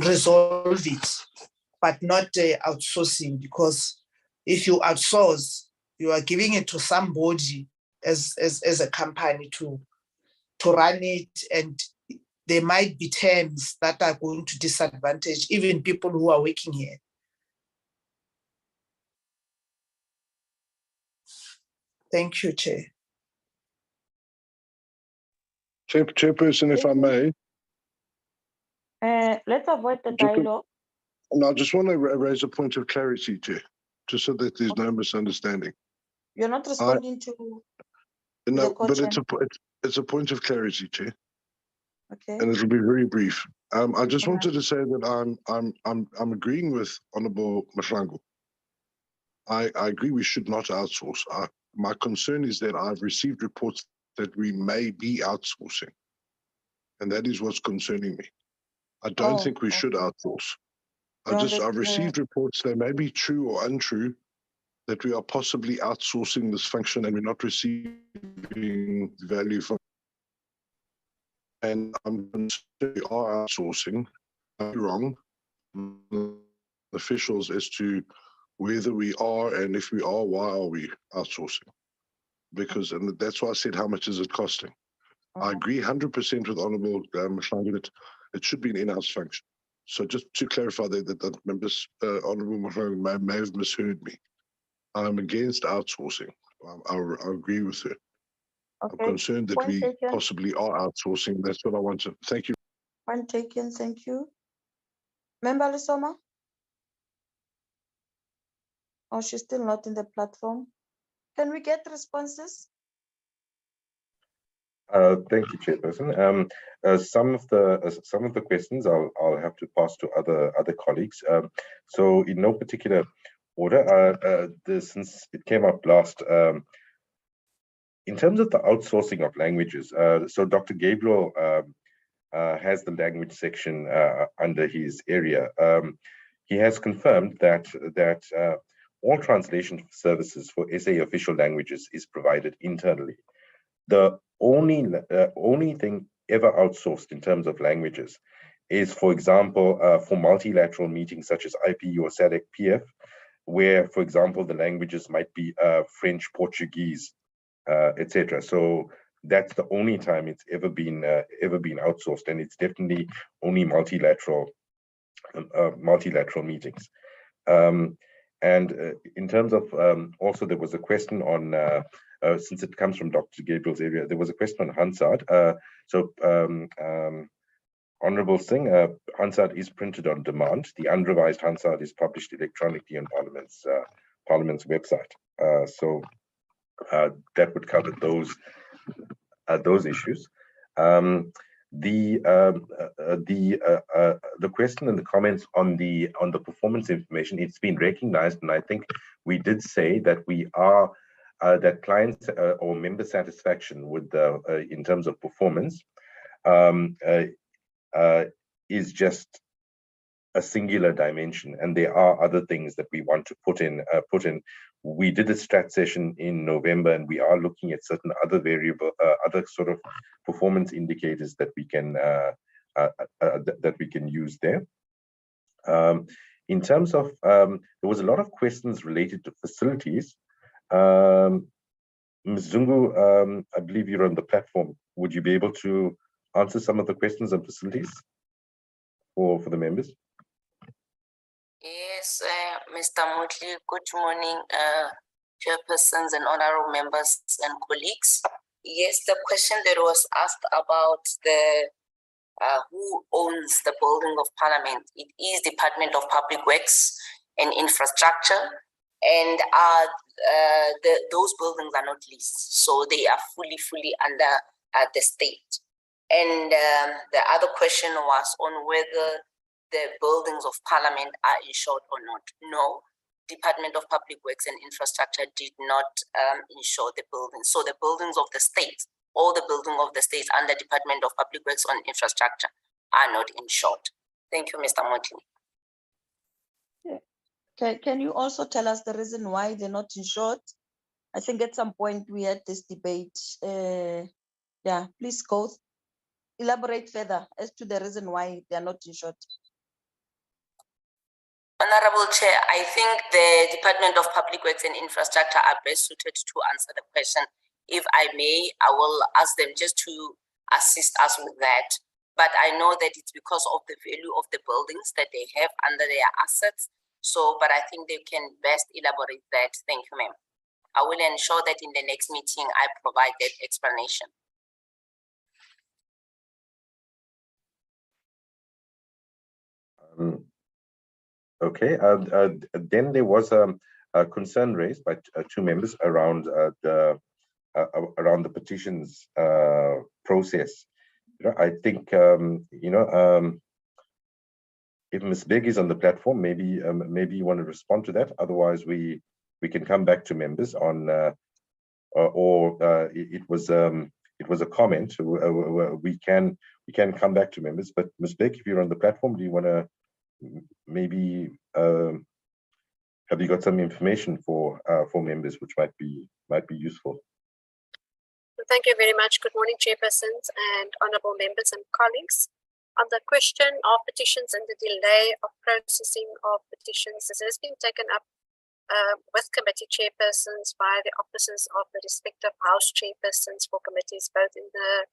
resolve it, but not outsourcing, because if you outsource, you are giving it to somebody as a company to run it, and there might be terms that are going to disadvantage even people who are working here. Thank you, Chair. Chairperson, if I may. Let's avoid the dialogue. No, I just want to raise a point of clarity, Chair, just so that there's no misunderstanding. You're not responding to no, the but question. it's a point of clarity, Chair. Okay. And it'll be very brief. I just wanted to say that I'm agreeing with Honourable Mahlangu. I agree we should not outsource. My concern is that I've received reports that we may be outsourcing, and that is what's concerning me. I don't think we should outsource. I've received reports, they may be true or untrue, that we are possibly outsourcing this function and we're not receiving value from. And I'm concerned we are outsourcing. I'm wrong, officials, as to whether we are, and if we are, why are we outsourcing? Because, and that's why I said, how much is it costing? I agree 100% with Honourable Mahlangu that it should be an in-house function. So just to clarify that members, Honourable Mahlangu may have misheard me. I'm against outsourcing. I agree with her. Okay. I'm concerned that we possibly are outsourcing. That's what I want to. Thank you. Point taken. Thank you. Member Lisoma? Oh, she's still not in the platform. Can we get responses? Thank you, Chairperson. Some of the questions I'll have to pass to other colleagues. So in no particular order, since it came up last, in terms of the outsourcing of languages, so Dr. Gabriel has the language section under his area. He has confirmed that all translation services for SA official languages is provided internally. The only thing ever outsourced in terms of languages is, for example, for multilateral meetings such as IPU or SADC PF, where, for example, the languages might be French, Portuguese, etc. So that's the only time it's ever been outsourced, and it's definitely only multilateral meetings. And in terms of also, there was a question on since it comes from Dr. Gabriel's area, there was a question on Hansard. Honorable Singh, Hansard is printed on demand. The unrevised Hansard is published electronically on Parliament's website. So that would cover those issues. The question and the comments on the performance information, it's been recognized, and I think we did say that we are that clients or member satisfaction with in terms of performance is just a singular dimension, and there are other things that we want to put in. We did a strat session in November, and we are looking at certain other other sort of performance indicators that we can use there. In terms of, there was a lot of questions related to facilities. Ms. Zungu, I believe you're on the platform. Would you be able to answer some of the questions on facilities for the members? Yes, Mr. Mutli, good morning, chairpersons and honorable members and colleagues. Yes, the question that was asked about the who owns the building of Parliament, it is Department of Public Works and Infrastructure, and those buildings are not leased, so they are fully under the state. And the other question was on whether the buildings of Parliament are insured or not. No, Department of Public Works and Infrastructure did not insure the buildings. So the buildings of the state, all the buildings of the state under Department of Public Works and Infrastructure are not insured. Thank you, Mr. Motley. Can you also tell us the reason why they're not insured? I think at some point we had this debate. Yeah, please go elaborate further as to the reason why they are not insured. Honorable Chair, I think the Department of Public Works and Infrastructure are best suited to answer the question. If I may, I will ask them just to assist us with that. But I know that it's because of the value of the buildings that they have under their assets. So, but I think they can best elaborate that. Thank you, ma'am. I will ensure that in the next meeting, I provide that explanation. Okay, then there was a concern raised by two members around the petitions process. I think if Ms. Beg is on the platform, maybe you want to respond to that. Otherwise, we can come back to members on, it was a comment. We can come back to members. But Ms. Beg, if you're on the platform, do you want to maybe have you got some information for members which might be useful? Thank you very much. Good morning, chairpersons and honorable members and colleagues. On the question of petitions and the delay of processing of petitions, this has been taken up with committee chairpersons by the offices of the respective house chairpersons for committees, both in the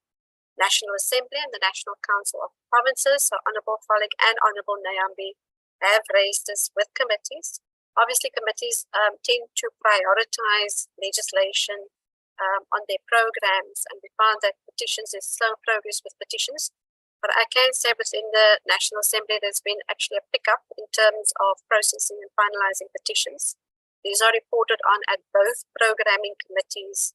National Assembly and the National Council of Provinces. So Honorable Falik and Honorable Nyambi have raised this with committees. Obviously, committees tend to prioritize legislation on their programs, and we found that petitions is slow progress with petitions. But I can say within the National Assembly, there's been actually a pickup in terms of processing and finalizing petitions. These are reported on at both programming committees,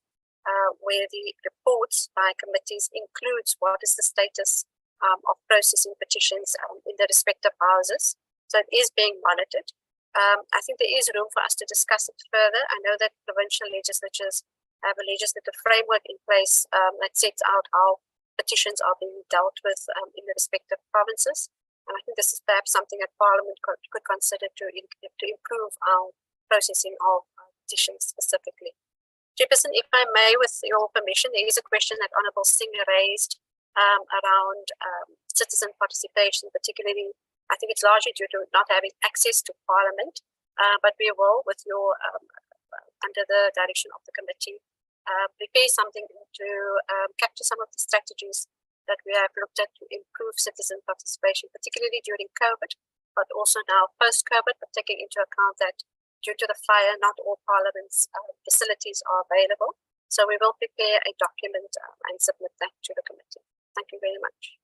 where the reports by committees includes what is the status of processing petitions in the respective houses. So it is being monitored. I think there is room for us to discuss it further. I know that provincial legislatures have a legislative framework in place that sets out how petitions are being dealt with in the respective provinces. And I think this is perhaps something that Parliament could consider to improve our processing of petitions specifically. Chairperson, if I may, with your permission, there is a question that Honourable Singh raised around citizen participation, particularly, I think it's largely due to not having access to Parliament, but we will, with your, under the direction of the committee, prepare something to capture some of the strategies that we have looked at to improve citizen participation, particularly during COVID, but also now post-COVID, but taking into account that due to the fire, not all Parliament's facilities are available. So we will prepare a document and submit that to the committee. Thank you very much.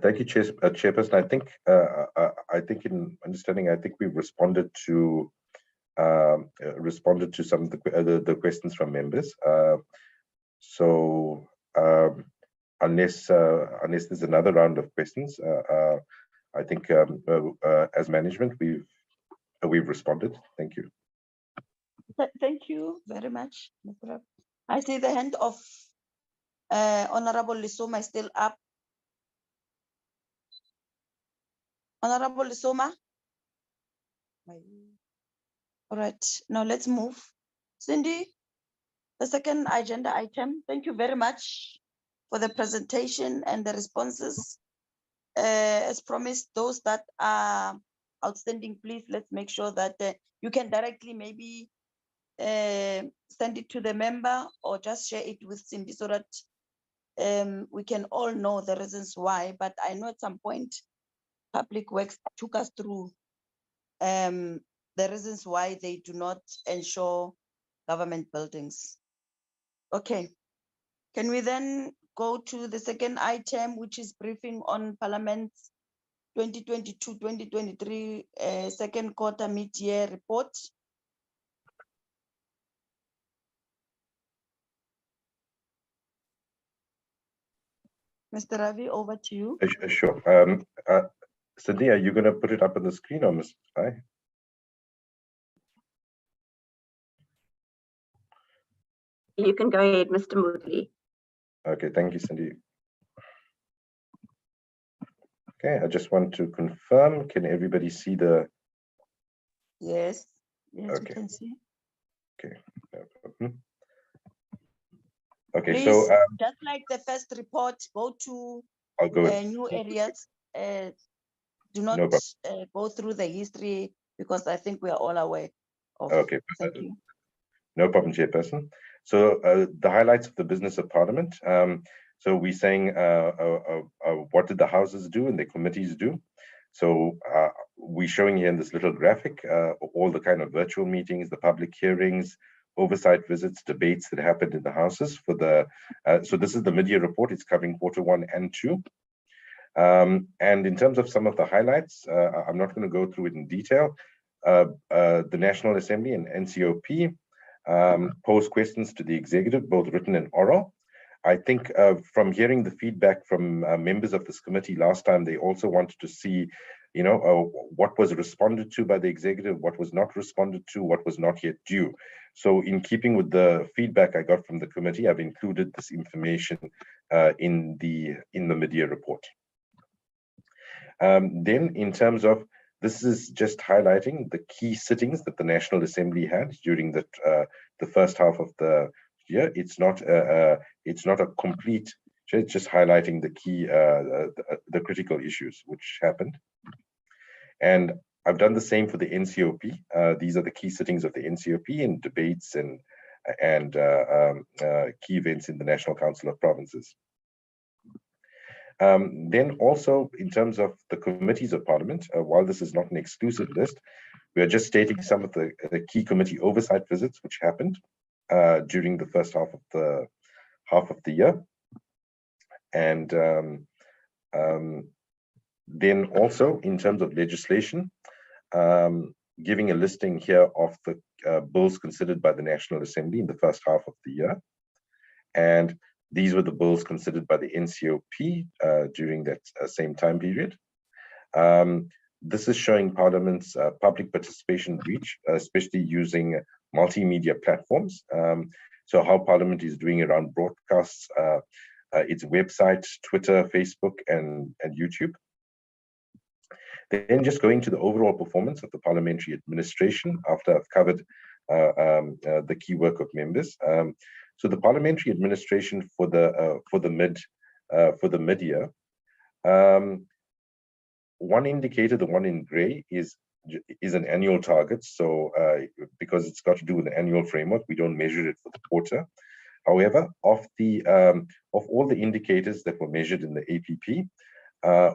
Thank you, Chairperson. I think in understanding, I think we've responded to some of the questions from members. So unless there's another round of questions, I think as management we've responded. Thank you. Thank you very much, Mr. Rab. I see the hand of Honorable Lisoma is still up. Honorable Lisoma. All right, now let's move. Cindy, the second agenda item. Thank you very much for the presentation and the responses. As promised, those that are outstanding, please let's make sure that you can directly maybe send it to the member or just share it with Cindy so that we can all know the reasons why. But I know at some point Public Works took us through the reasons why they do not ensure government buildings. Okay, can we then go to the second item, which is briefing on Parliament's 2022-2023 second quarter mid-year report? Mr. Ravi, over to you. Sure. Cindy, are you going to put it up on the screen or Ms. I? You can go ahead, Mr. Moodley. Okay, thank you, Cindy. Okay, I just want to confirm, can everybody see the? Yes, yes, okay. We can see. Okay, no problem. Okay, Please, so just like the first report, go to I'll go new areas. Do not go through the history because I think we are all aware of. Okay, thank you. No problem, Chairperson. So the highlights of the business of Parliament. So we're saying what did the houses do and the committees do? So we're showing here in this little graphic all the kind of virtual meetings, the public hearings, oversight visits, debates that happened in the houses for the. So this is the mid-year report. It's covering quarter 1 and 2. And in terms of some of the highlights, I'm not going to go through it in detail. The National Assembly and NCOP pose questions to the executive, both written and oral. I think from hearing the feedback from members of this committee last time, they also wanted to see, you know, what was responded to by the executive, what was not responded to, what was not yet due. So in keeping with the feedback I got from the committee, I've included this information in the mid-year report. Then in terms of, this is just highlighting the key sittings that the National Assembly had during the first half of the year. It's not a complete, it's just highlighting the key, the critical issues which happened. And I've done the same for the NCOP. These are the key sittings of the NCOP and debates and key events in the National Council of Provinces. Then also in terms of the committees of Parliament, while this is not an exclusive list, we are just stating some of the key committee oversight visits which happened during the first half of the year. And then also in terms of legislation, giving a listing here of the bills considered by the National Assembly in the first half of the year. And these were the bills considered by the NCOP during that same time period. This is showing Parliament's public participation reach, especially using multimedia platforms. So how Parliament is doing around broadcasts, its website, Twitter, Facebook, and YouTube. Then just going to the overall performance of the parliamentary administration after I've covered the key work of members. So the parliamentary administration for the mid-year, one indicator, the one in grey, is an annual target. So because it's got to do with the annual framework, we don't measure it for the quarter. However, of all the indicators that were measured in the APP,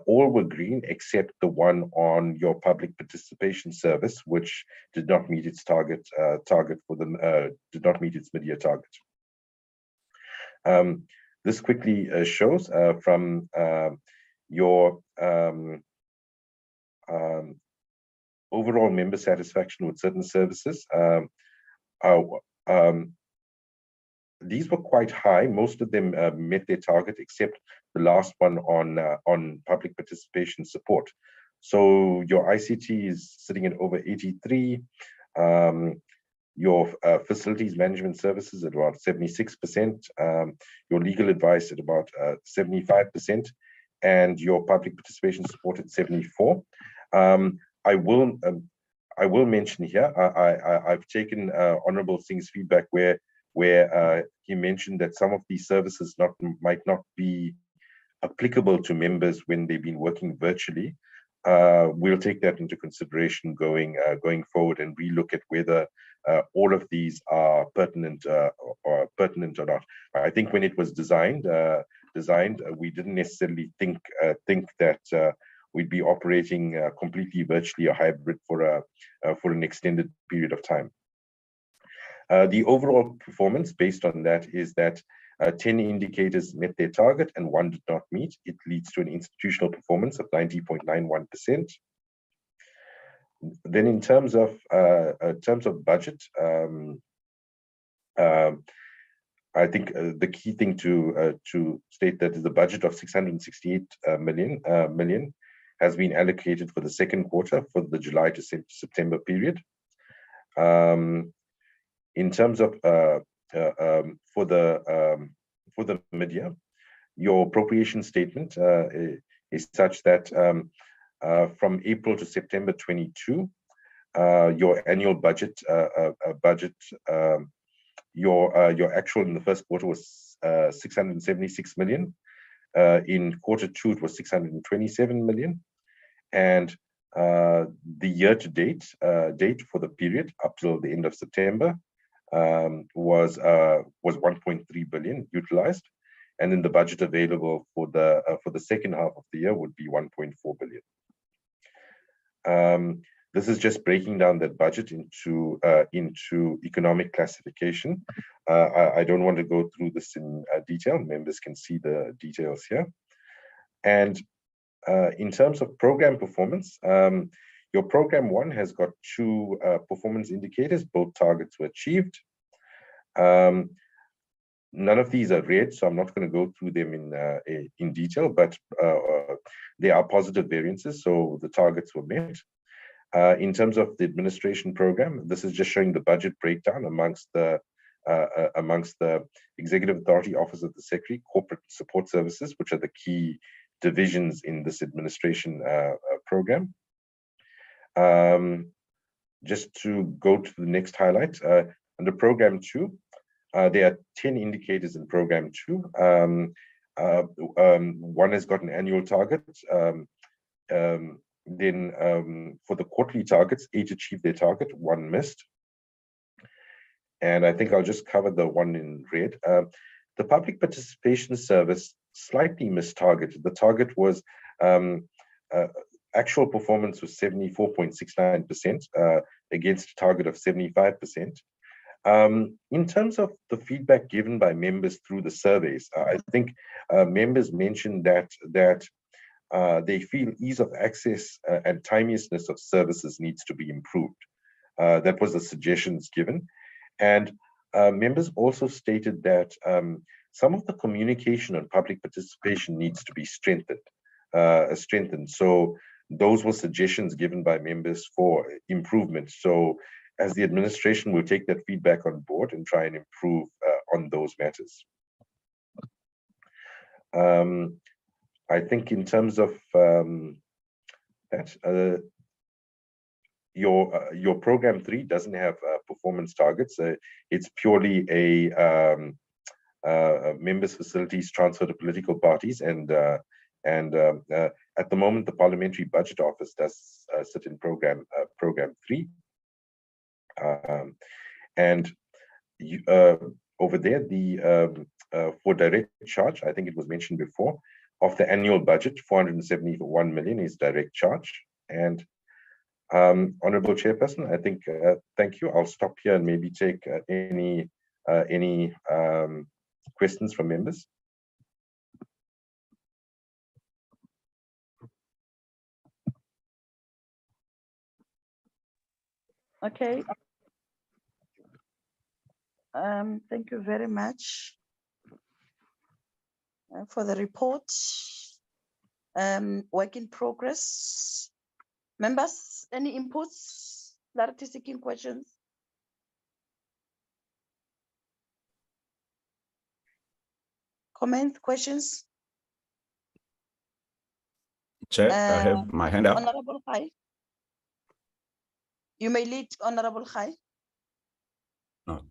all were green except the one on your public participation service, which did not meet its target. Did not meet its mid-year target. This quickly shows from your overall member satisfaction with certain services. These were quite high. Most of them met their target, except the last one on public participation support. So your ICT is sitting at over 83. Your facilities management services at about 76%. Your legal advice at about 75%, and your public participation support at 74%. I will mention here. I've taken Honourable Singh's feedback where he mentioned that some of these services might not be applicable to members when they've been working virtually. We'll take that into consideration going forward and relook at whether all of these are pertinent or not. I think when it was designed, we didn't necessarily think that we'd be operating completely virtually or hybrid for an extended period of time. The overall performance based on that is that 10 indicators met their target and 1 did not meet. It leads to an institutional performance of 90.91%. Then in terms of budget, I think the key thing to state that is the budget of 668 million has been allocated for the second quarter for the July to September period. In terms of for the mid-year, your appropriation statement is such that from April to September 22, your annual budget your actual in the first quarter was 676 million. In quarter 2, it was 627 million, and the year-to-date date for the period up till the end of September was 1.3 billion utilized, and then the budget available for the second half of the year would be 1.4 billion. This is just breaking down that budget into economic classification. I don't want to go through this in detail. Members can see the details here. And in terms of program performance, your program 1 has got 2 performance indicators. Both targets were achieved. None of these are red, so I'm not going to go through them in detail, but they are positive variances, so the targets were met. In terms of the administration program, this is just showing the budget breakdown amongst the Executive Authority, Office of the Secretary, Corporate Support Services, which are the key divisions in this administration program. Just to go to the next highlight, under Program 2, there are 10 indicators in Program 2. 1 has got an annual target. Then for the quarterly targets, 8 achieved their target, 1 missed. And I think I'll just cover the one in red. The public participation service slightly missed target. The target was actual performance was 74.69% against a target of 75%. In terms of the feedback given by members through the surveys, I think members mentioned that they feel ease of access and timeliness of services needs to be improved. That was the suggestions given. And members also stated that some of the communication on public participation needs to be strengthened. So those were suggestions given by members for improvement. So as the administration will take that feedback on board and try and improve on those matters. I think in terms of that, your program 3 doesn't have performance targets. It's purely a members' facilities transfer to political parties, and at the moment the Parliamentary Budget Office does sit in program 3, and over there the for direct charge, I think it was mentioned before, of the annual budget, 471 million is direct charge. And Honorable Chairperson, I think thank you. I'll stop here and maybe take any questions from members. Okay. Thank you very much for the report. Work in progress. Members, any inputs, clarity seeking questions? Comments, questions? Chair, I have my hand up. Honorable Khai. You may lead, Honorable Khai.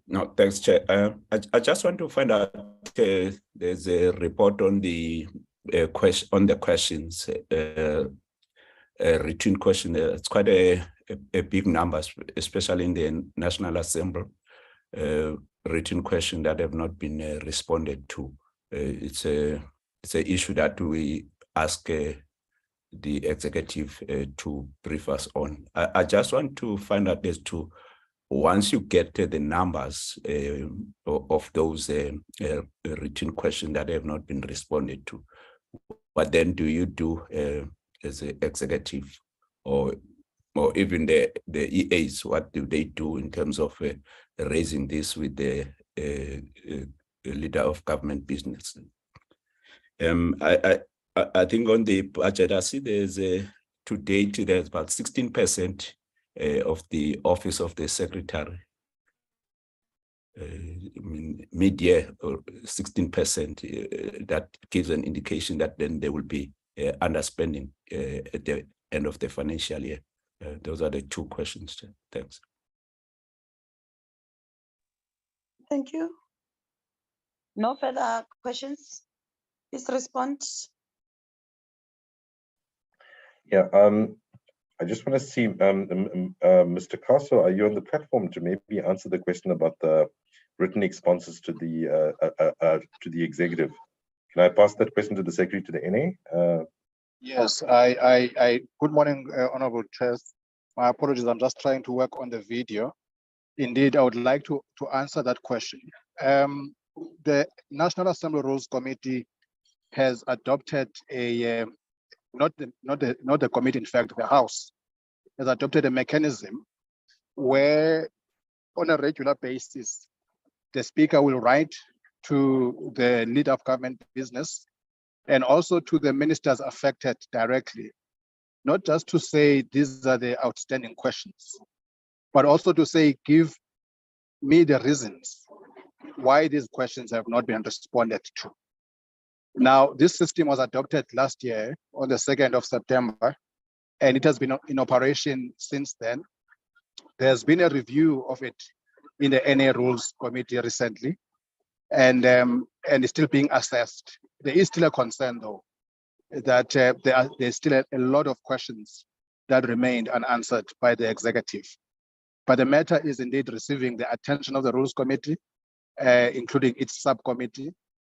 No, thanks, Chair. I just want to find out, there's a report on the questions, routine question. It's quite a big number, especially in the National Assembly, written question that have not been responded to. It's an issue that we ask the executive to brief us on. I just want to find out as to, once you get the numbers of those written questions that have not been responded to, what then do you do as an executive, or even the EAs? What do they do in terms of raising this with the leader of government business? I think on the budget, I see there's to date there's about 16% of the office of the secretary. Mid-year, or 16%, that gives an indication that then there will be underspending at the end of the financial year. Those are the two questions. Thanks. Thank you. No further questions? Please respond. Yeah, I just want to see, Mr. Kaso, are you on the platform to maybe answer the question about the written responses to the executive? Can I pass that question to the secretary to the NA? Yes, good morning, Honorable Chairs. My apologies, I'm just trying to work on the video. Indeed, I would like to answer that question. The National Assembly Rules Committee has adopted a, not the committee, in fact, the House has adopted a mechanism where on a regular basis, the Speaker will write to the leader of government business and also to the ministers affected directly, not just to say these are the outstanding questions, but also to say, give me the reasons why these questions have not been responded to. Now, this system was adopted last year on the 2nd of September, and it has been in operation since then. There's been a review of it in the NA Rules Committee recently, and it's still being assessed. There is still a concern, though, that there's still a lot of questions that remained unanswered by the executive. But the matter is indeed receiving the attention of the Rules Committee, including its subcommittee.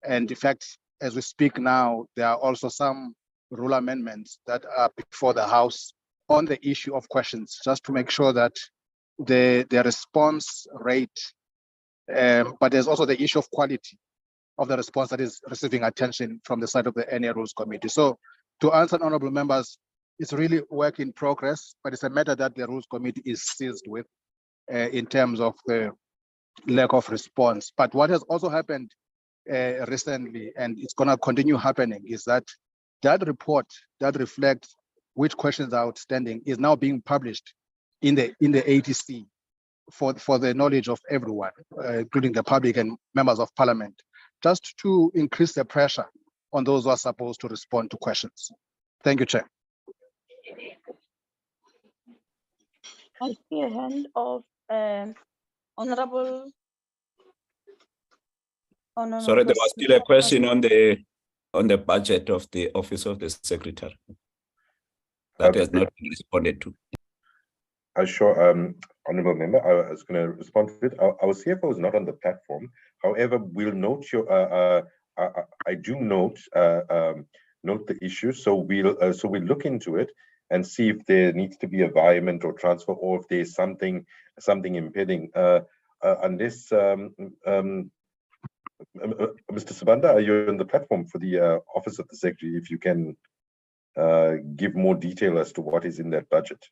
And in fact, as we speak now, there are also some rule amendments that are before the House on the issue of questions, just to make sure that the response rate, but there's also the issue of quality of the response that is receiving attention from the side of the NA Rules Committee. So to answer honorable members, it's really work in progress, but it's a matter that the Rules Committee is seized with in terms of the lack of response. But what has also happened recently, and it's going to continue happening, is that that report that reflects which questions are outstanding is now being published in the ATC for the knowledge of everyone, including the public and members of parliament, just to increase the pressure on those who are supposed to respond to questions. Thank you, Chair. I see a hand of Honorable. Oh, no, Sorry, no, there was still a question on the budget of the Office of the Secretary that has not been responded to. Sure, Honourable Member, I was going to respond to it. Our CFO is not on the platform. However, we'll note your. I do note note the issue, so we'll look into it and see if there needs to be a violent or transfer, or if there's something impeding. Unless Mr. Sabanda, are you on the platform for the Office of the Secretary? If you can give more detail as to what is in that budget.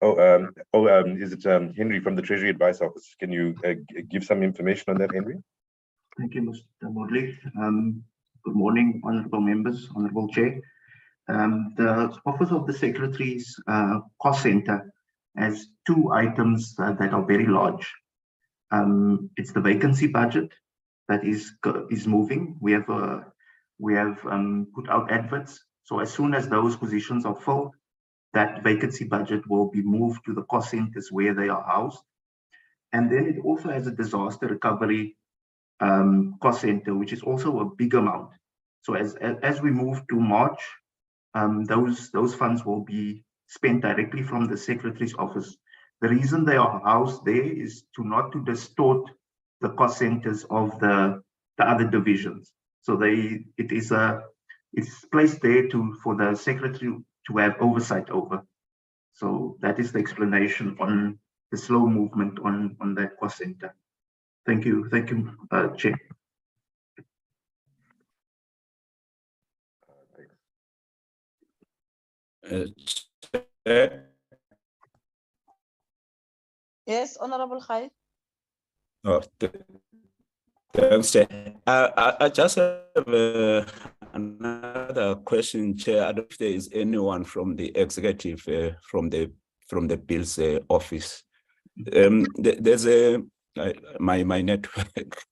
Is it Henry from the Treasury Advice Office? Can you give some information on that, Henry? Thank you, Mr. Modley. Good morning, honourable members, honourable Chair. The Office of the Secretary's cost centre has two items that are very large. It's the vacancy budget that is moving. We have put out adverts. So as soon as those positions are filled, that vacancy budget will be moved to the cost centers where they are housed. And then it also has a disaster recovery cost center, which is also a big amount. So as we move to March, those funds will be spent directly from the Secretary's office. The reason they are housed there is not to distort the cost centers of the other divisions. So it's placed there for the Secretary to have oversight over. So that is the explanation on the slow movement on that cost center. Thank you, Chair. Yes, Honorable Khalid. Oh, thanks, Chair. I just have another question, Chair. I don't know if there is anyone from the executive, from the Bill's office. There's my network,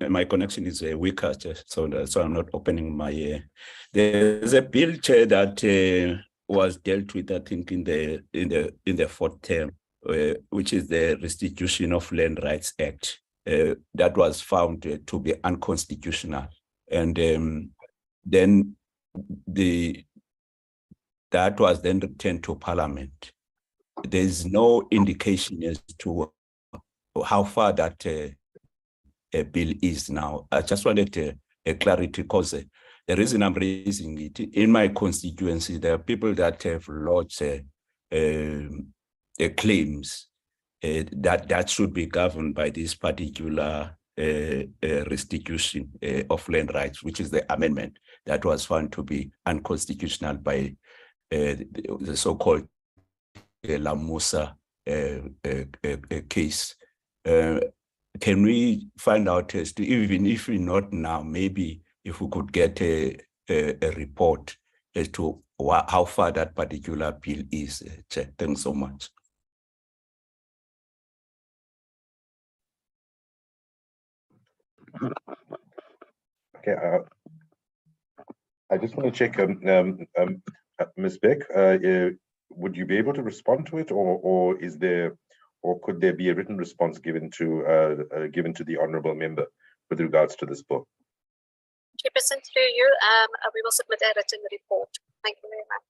my connection is weaker, so I'm not opening my. There's a bill, Chair, that was dealt with, I think, in the fourth term, which is the Restitution of Land Rights Act. That was found to be unconstitutional, and then that was then returned to Parliament. There is no indication as to how far that bill is now. I just wanted a clarity, because the reason I'm raising it, in my constituency, there are people that have lodged claims that should be governed by this particular restitution of land rights, which is the amendment that was found to be unconstitutional by the so-called La Musa case. Can we find out, as to, even if we not now, maybe if we could get a report as to how far that particular bill is? Thanks so much. Okay, I just want to check, Ms. Beck, would you be able to respond to it, or is there, or could there be a written response given to the honourable member with regards to this bill? Chairperson, through you, we will submit a written report. Thank you very much.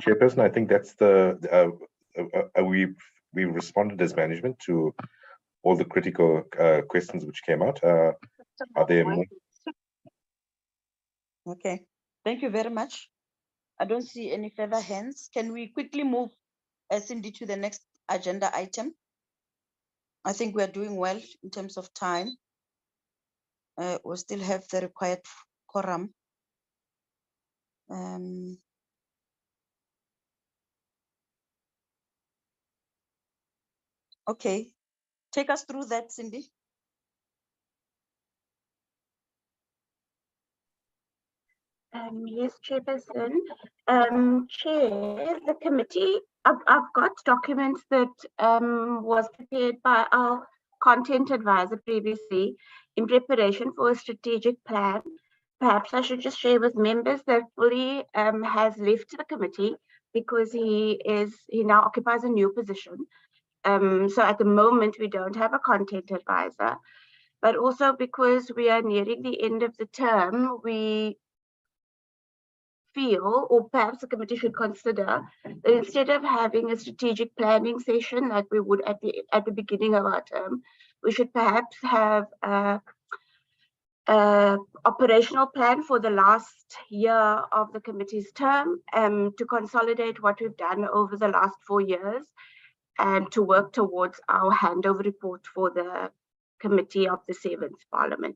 Chairperson, I think that's we've responded as management to all the critical questions which came out. Are there more? Okay, thank you very much. I don't see any further hands. Can we quickly move, Cindy, to the next agenda item? I think we are doing well in terms of time. We still have the required quorum. Okay, take us through that, Cindy. Yes, Chairperson. Chair, the committee, I've got documents that was prepared by our content advisor previously in preparation for a strategic plan. Perhaps I should just share with members that Willie has left the committee because he now occupies a new position. So at the moment we don't have a content advisor, but also because we are nearing the end of the term, we feel, or perhaps the committee should consider, that instead of having a strategic planning session like we would at the beginning of our term, we should perhaps have a operational plan for the last year of the committee's term, to consolidate what we've done over the last 4 years and to work towards our handover report for the committee of the 7th Parliament.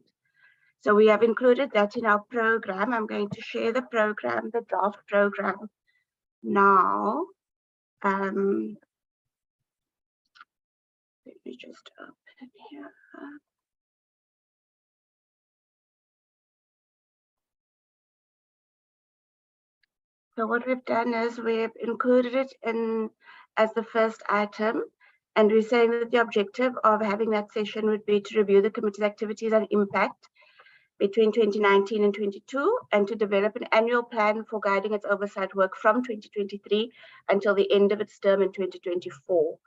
So we have included that in our program. I'm going to share the program, the draft program now. Let me just open here. So what we've done is we've included it in as the first item, and we're saying that the objective of having that session would be to review the committee's activities and impact between 2019 and 22, and to develop an annual plan for guiding its oversight work from 2023 until the end of its term in 2024.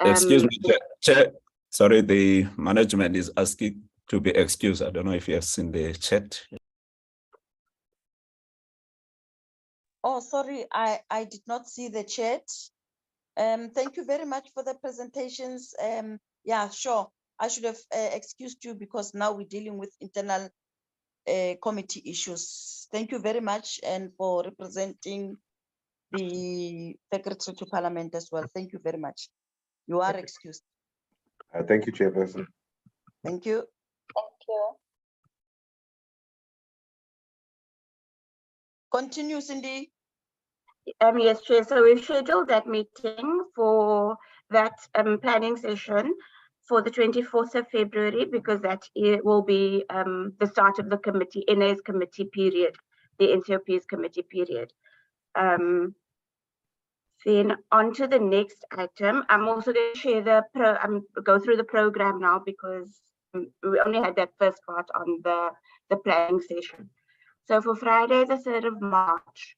Excuse me, Chair. Sorry, the management is asking to be excused. I don't know if you have seen the chat. Oh, sorry, I did not see the chat. Thank you very much for the presentations. Yeah, sure. I should have excused you because now we're dealing with internal committee issues. Thank you very much, and for representing the Secretary to Parliament as well. Thank you very much. You are excused. Thank you, Chairperson. Thank you. Thank you. Continue, Cindy. Yes, Chair. So we've scheduled that meeting for that planning session for the 24th of February, because that will be the start of the committee, NA's committee period, the NCOP's committee period. Then on to the next item. I'm also going to share go through the program now, because we only had that first part on the planning session. So for Friday, the 3rd of March,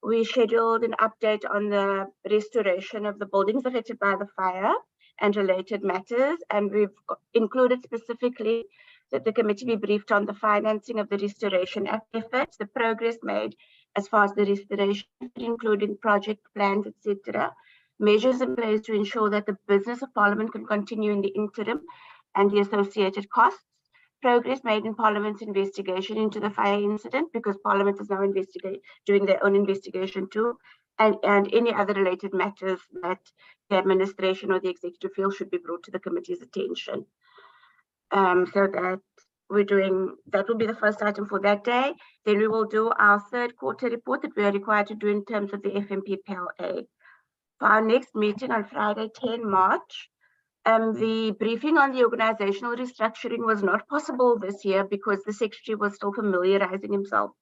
we scheduled an update on the restoration of the buildings affected by the fire and related matters. And we've included specifically that the committee be briefed on the financing of the restoration efforts, the progress made as far as the restoration, including project plans, etc., measures in place to ensure that the business of Parliament can continue in the interim and the associated costs, progress made in Parliament's investigation into the fire incident, because Parliament is now doing their own investigation too, and any other related matters that the administration or the executive feels should be brought to the committee's attention. So that that will be the first item for that day. Then we will do our 3rd quarter report that we are required to do in terms of the FMP PLA. For our next meeting on Friday, 10 March, the briefing on the organizational restructuring was not possible this year because the secretary was still familiarizing himself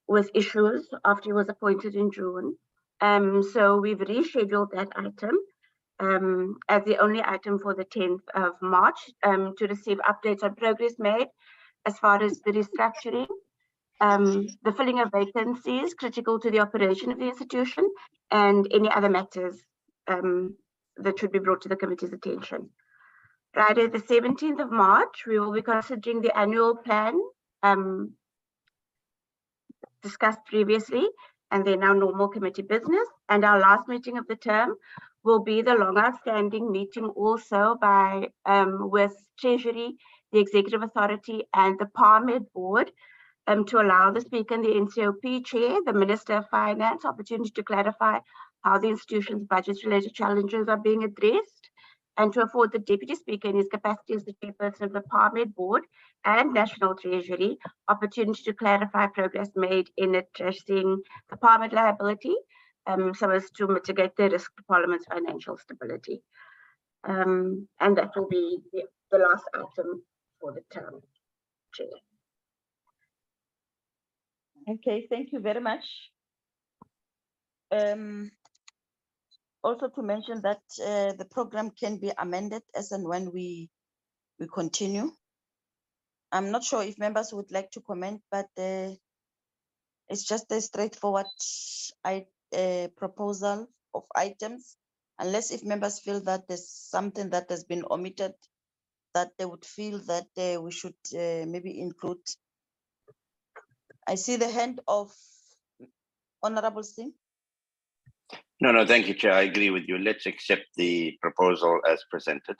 with issues after he was appointed in June. So we've rescheduled that item as the only item for the 10th of March to receive updates on progress made as far as the restructuring, the filling of vacancies critical to the operation of the institution, and any other matters that should be brought to the committee's attention. Friday, the 17th of March, we will be considering the annual plan discussed previously, and then our normal committee business. And our last meeting of the term will be the long outstanding meeting also with Treasury, the Executive Authority, and the PARMED Board, to allow the Speaker and the NCOP Chair, the Minister of Finance, opportunity to clarify how the institution's budget-related challenges are being addressed, and to afford the Deputy Speaker in his capacity as the Chairperson of the Parliament Board and National Treasury opportunity to clarify progress made in addressing the Parliament liability so as to mitigate the risk to Parliament's financial stability. And that will be the last item for the term, Chair. Okay, thank you very much. Also to mention that the program can be amended as and when we continue. I'm not sure if members would like to comment, but it's just a straightforward proposal of items, unless if members feel that there's something that has been omitted that they would feel that we should maybe include. I see the hand of Honorable Singh. No, thank you, Chair. I agree with you. Let's accept the proposal as presented.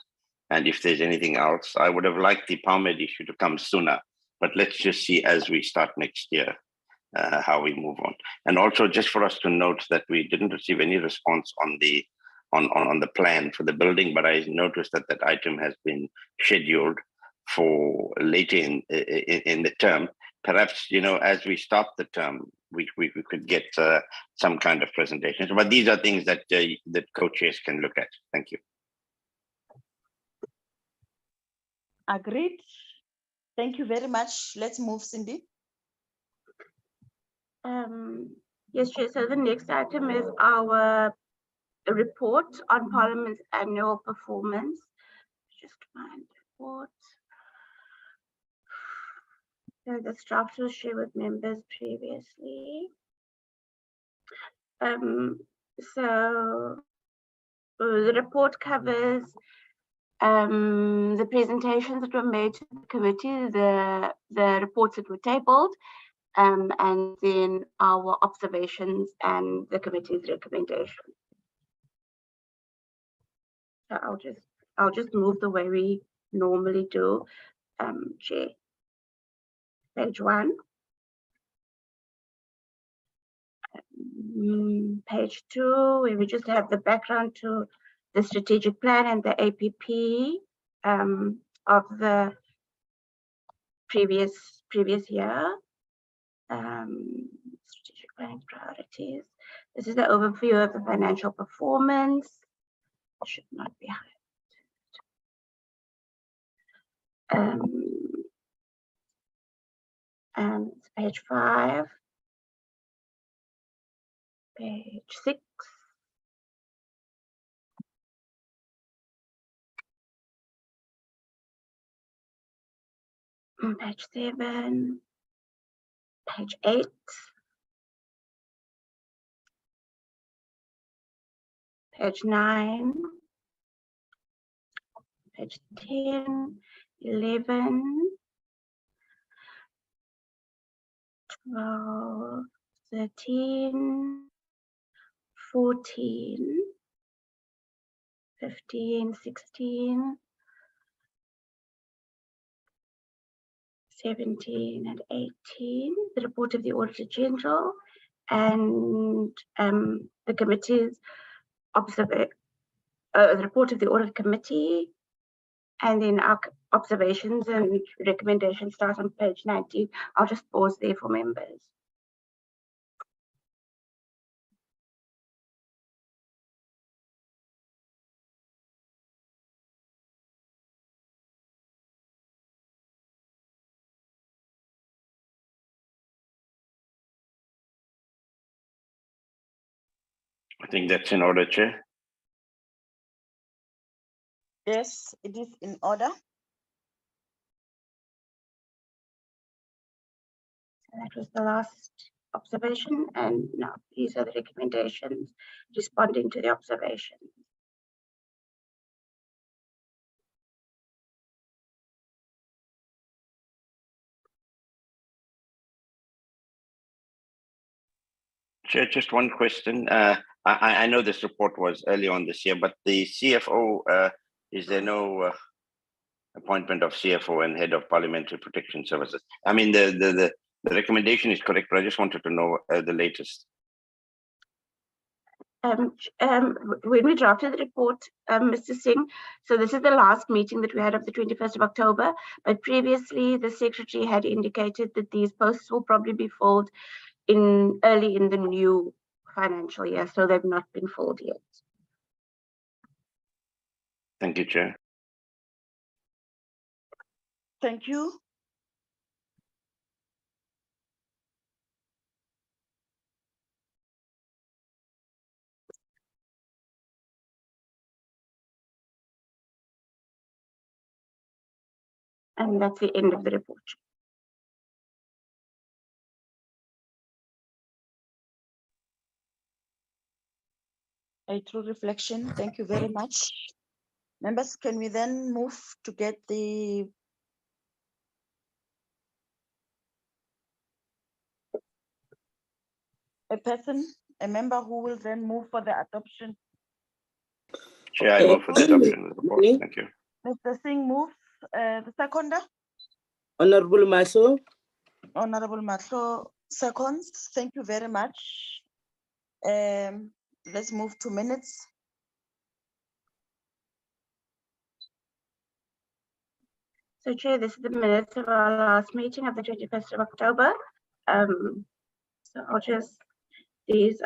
And if there's anything else, I would have liked the Parliament issue to come sooner, but let's just see as we start next year how we move on. And also just for us to note that we didn't receive any response on the plan for the building, but I noticed that that item has been scheduled for later in the term. Perhaps, as we start the term, we could get some kind of presentations. But these are things that that co-chairs can look at. Thank you. Agreed. Thank you very much. Let's move, Cindy. Yes, Chair. So the next item is our report on Parliament's annual performance. Just find the report. So the draft was shared with members previously. So the report covers the presentations that were made to the committee, the reports that were tabled, and then our observations and the committee's recommendation. So I'll just move the way we normally do, Chair. Page 1. Page 2, where we just have the background to the strategic plan and the APP of the previous year. Strategic planning priorities. This is the overview of the financial performance. It should not be high. And page 5. Page 6. Page 7. Page 8. Page 9. Page 10. 11. 12. 13. 14. 15. 16. 17 and 18, the report of the Auditor General and the committee's the report of the Audit Committee, and then our observations and recommendations start on page 19. I'll just pause there for members. I think that's in order, Chair. Yes, it is in order. That was the last observation, and now these are the recommendations responding to the observation. Chair, just one question. I know this report was early on this year, but the CFO, is there no appointment of CFO and head of Parliamentary Protection Services? I mean, the recommendation is correct, but I just wanted to know the latest. When we drafted the report, Mr. Singh, so this is the last meeting that we had of the 21st of October, but previously the secretary had indicated that these posts will probably be filled early in the new financial year, so they've not been filled yet. Thank you, Chair. Thank you. And that's the end of the report. A true reflection. Thank you very much. Members, can we then move to get a member who will then move for the adoption? Chair, I move for the adoption of the report. Thank you. Mr. Singh moves. The seconder? Honorable Maso. Honorable Maso seconds. Thank you very much. Let's move to minutes. So, Chair, this is the minutes of our last meeting of the 21st of October. So I'll just, this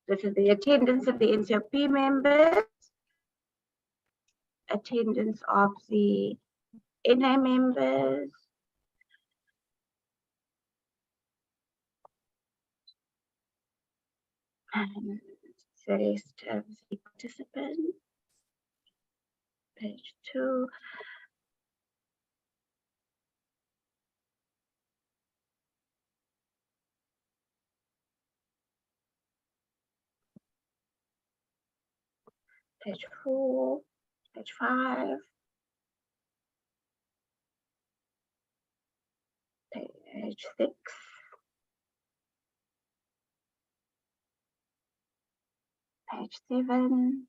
is the attendance of the NCOP members, attendance of the NA members, and the rest of the participants. Page 2. Page 4, page 5, page 6, page 7,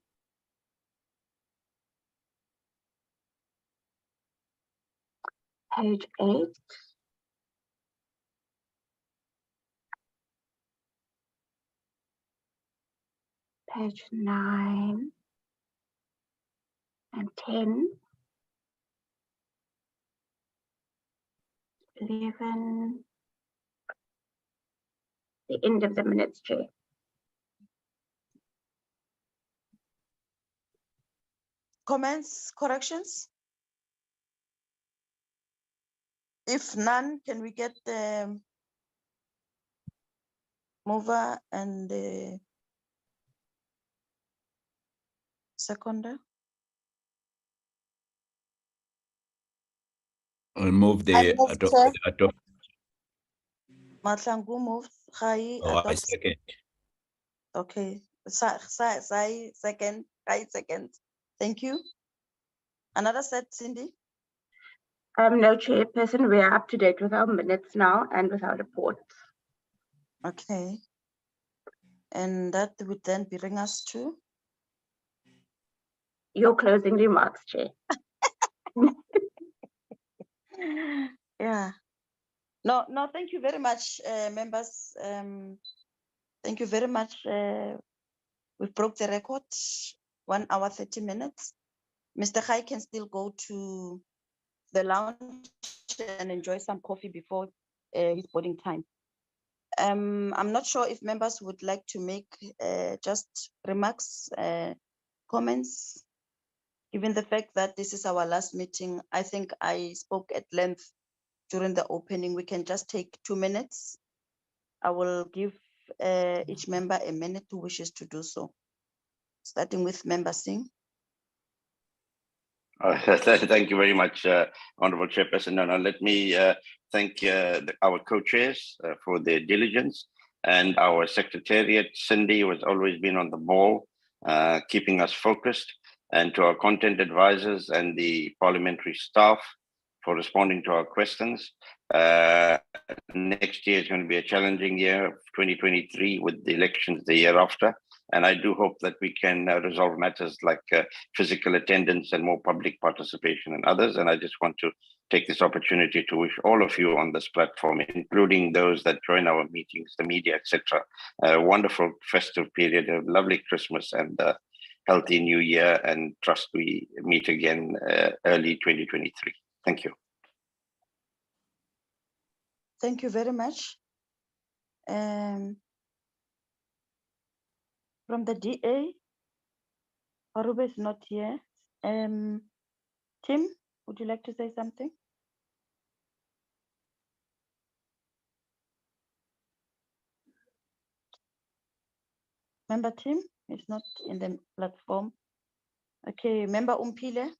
page 8, page 9 and 10, 11, the end of the minutes, Chair. Comments, corrections? If none, can we get the mover and the seconder? I'll move the adopt. Matlangu moves. Khai Oh, I adopts. second. Okay. Sai second. Khai second. Thank you. Another set, Cindy? No, Chairperson, we are up to date with our minutes now and with our reports. Okay. And that would then bring us to? Your closing remarks, Chair. Yeah. No, thank you very much, members. Thank you very much. We broke the record, 1 hour, 30 minutes. Mr. Khai can still go to the lounge and enjoy some coffee before his boarding time. I'm not sure if members would like to make just remarks, comments, given the fact that this is our last meeting. I think I spoke at length during the opening. We can just take 2 minutes. I will give each member a minute who wishes to do so. Starting with Member Singh. Thank you very much, Honorable Chairperson. And let me thank our co-chairs for their diligence, and our Secretariat, Cindy, who has always been on the ball, keeping us focused, and to our content advisors and the parliamentary staff for responding to our questions. Next year is going to be a challenging year, 2023, with the elections the year after. And I do hope that we can resolve matters like physical attendance and more public participation and others. And I just want to take this opportunity to wish all of you on this platform, including those that join our meetings, the media, etc., a wonderful festive period, a lovely Christmas and a healthy new year, and trust we meet again early 2023. Thank you. Thank you very much. From the DA, Arube is not here. Tim, would you like to say something? Member Tim is not in the platform. Okay, Member Umpile.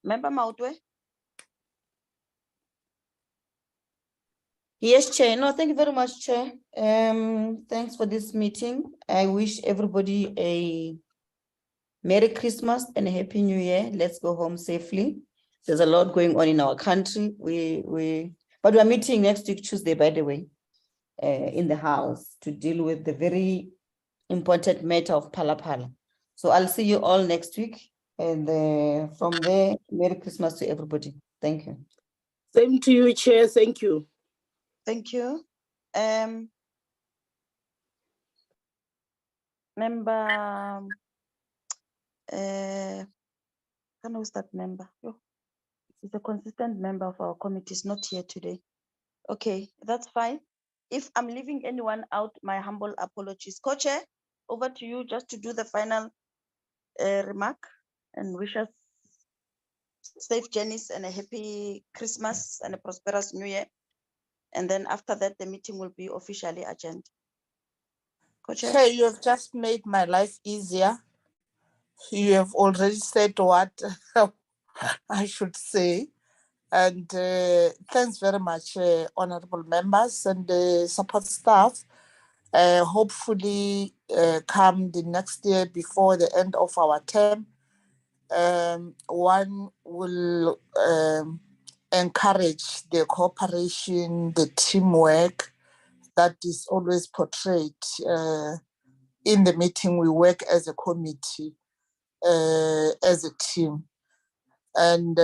Member Mautwe. Yes, Chair. No, thank you very much, Chair. Thanks for this meeting. I wish everybody a Merry Christmas and a Happy New Year. Let's go home safely. There's a lot going on in our country. But we're meeting next week, Tuesday, by the way, in the House to deal with the very important matter of Phala. So I'll see you all next week. And from there, Merry Christmas to everybody. Thank you. Same to you, Chair. Thank you. Thank you. Member, who's that member? Oh, he's a consistent member of our committee, is not here today. Okay, that's fine. If I'm leaving anyone out, my humble apologies. Co-chair, over to you just to do the final remark and wish us safe journeys and a happy Christmas and a prosperous New Year. And then after that, the meeting will be officially adjourned. Chair, you have just made my life easier. You have already said what I should say. And thanks very much, honorable members and support staff. Hopefully, come the next year before the end of our term, one will encourage the cooperation, the teamwork that is always portrayed in the meeting. We work as a committee, as a team. And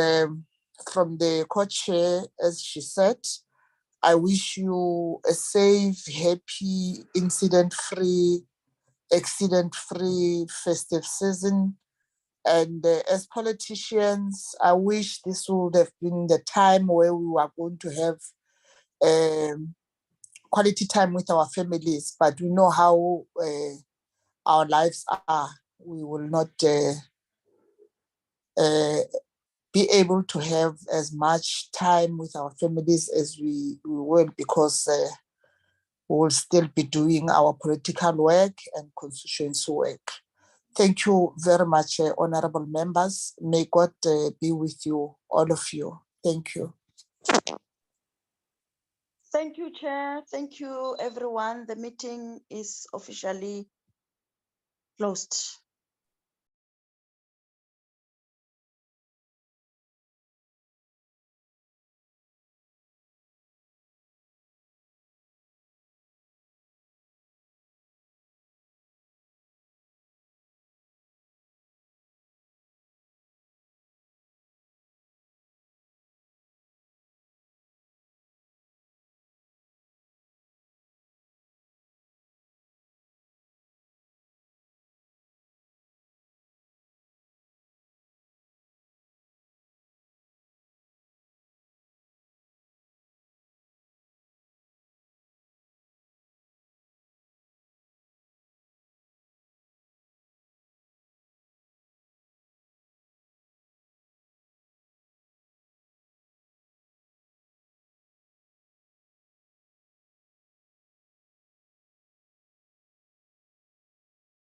from the co-chair, as she said, I wish you a safe, happy, incident-free, accident-free festive season. And as politicians, I wish this would have been the time where we were going to have quality time with our families, but we know how our lives are. We will not be able to have as much time with our families as we will, because we will still be doing our political work and constituency work. Thank you very much, honorable members. May God be with you, all of you. Thank you. Thank you, Chair. Thank you, everyone. The meeting is officially closed.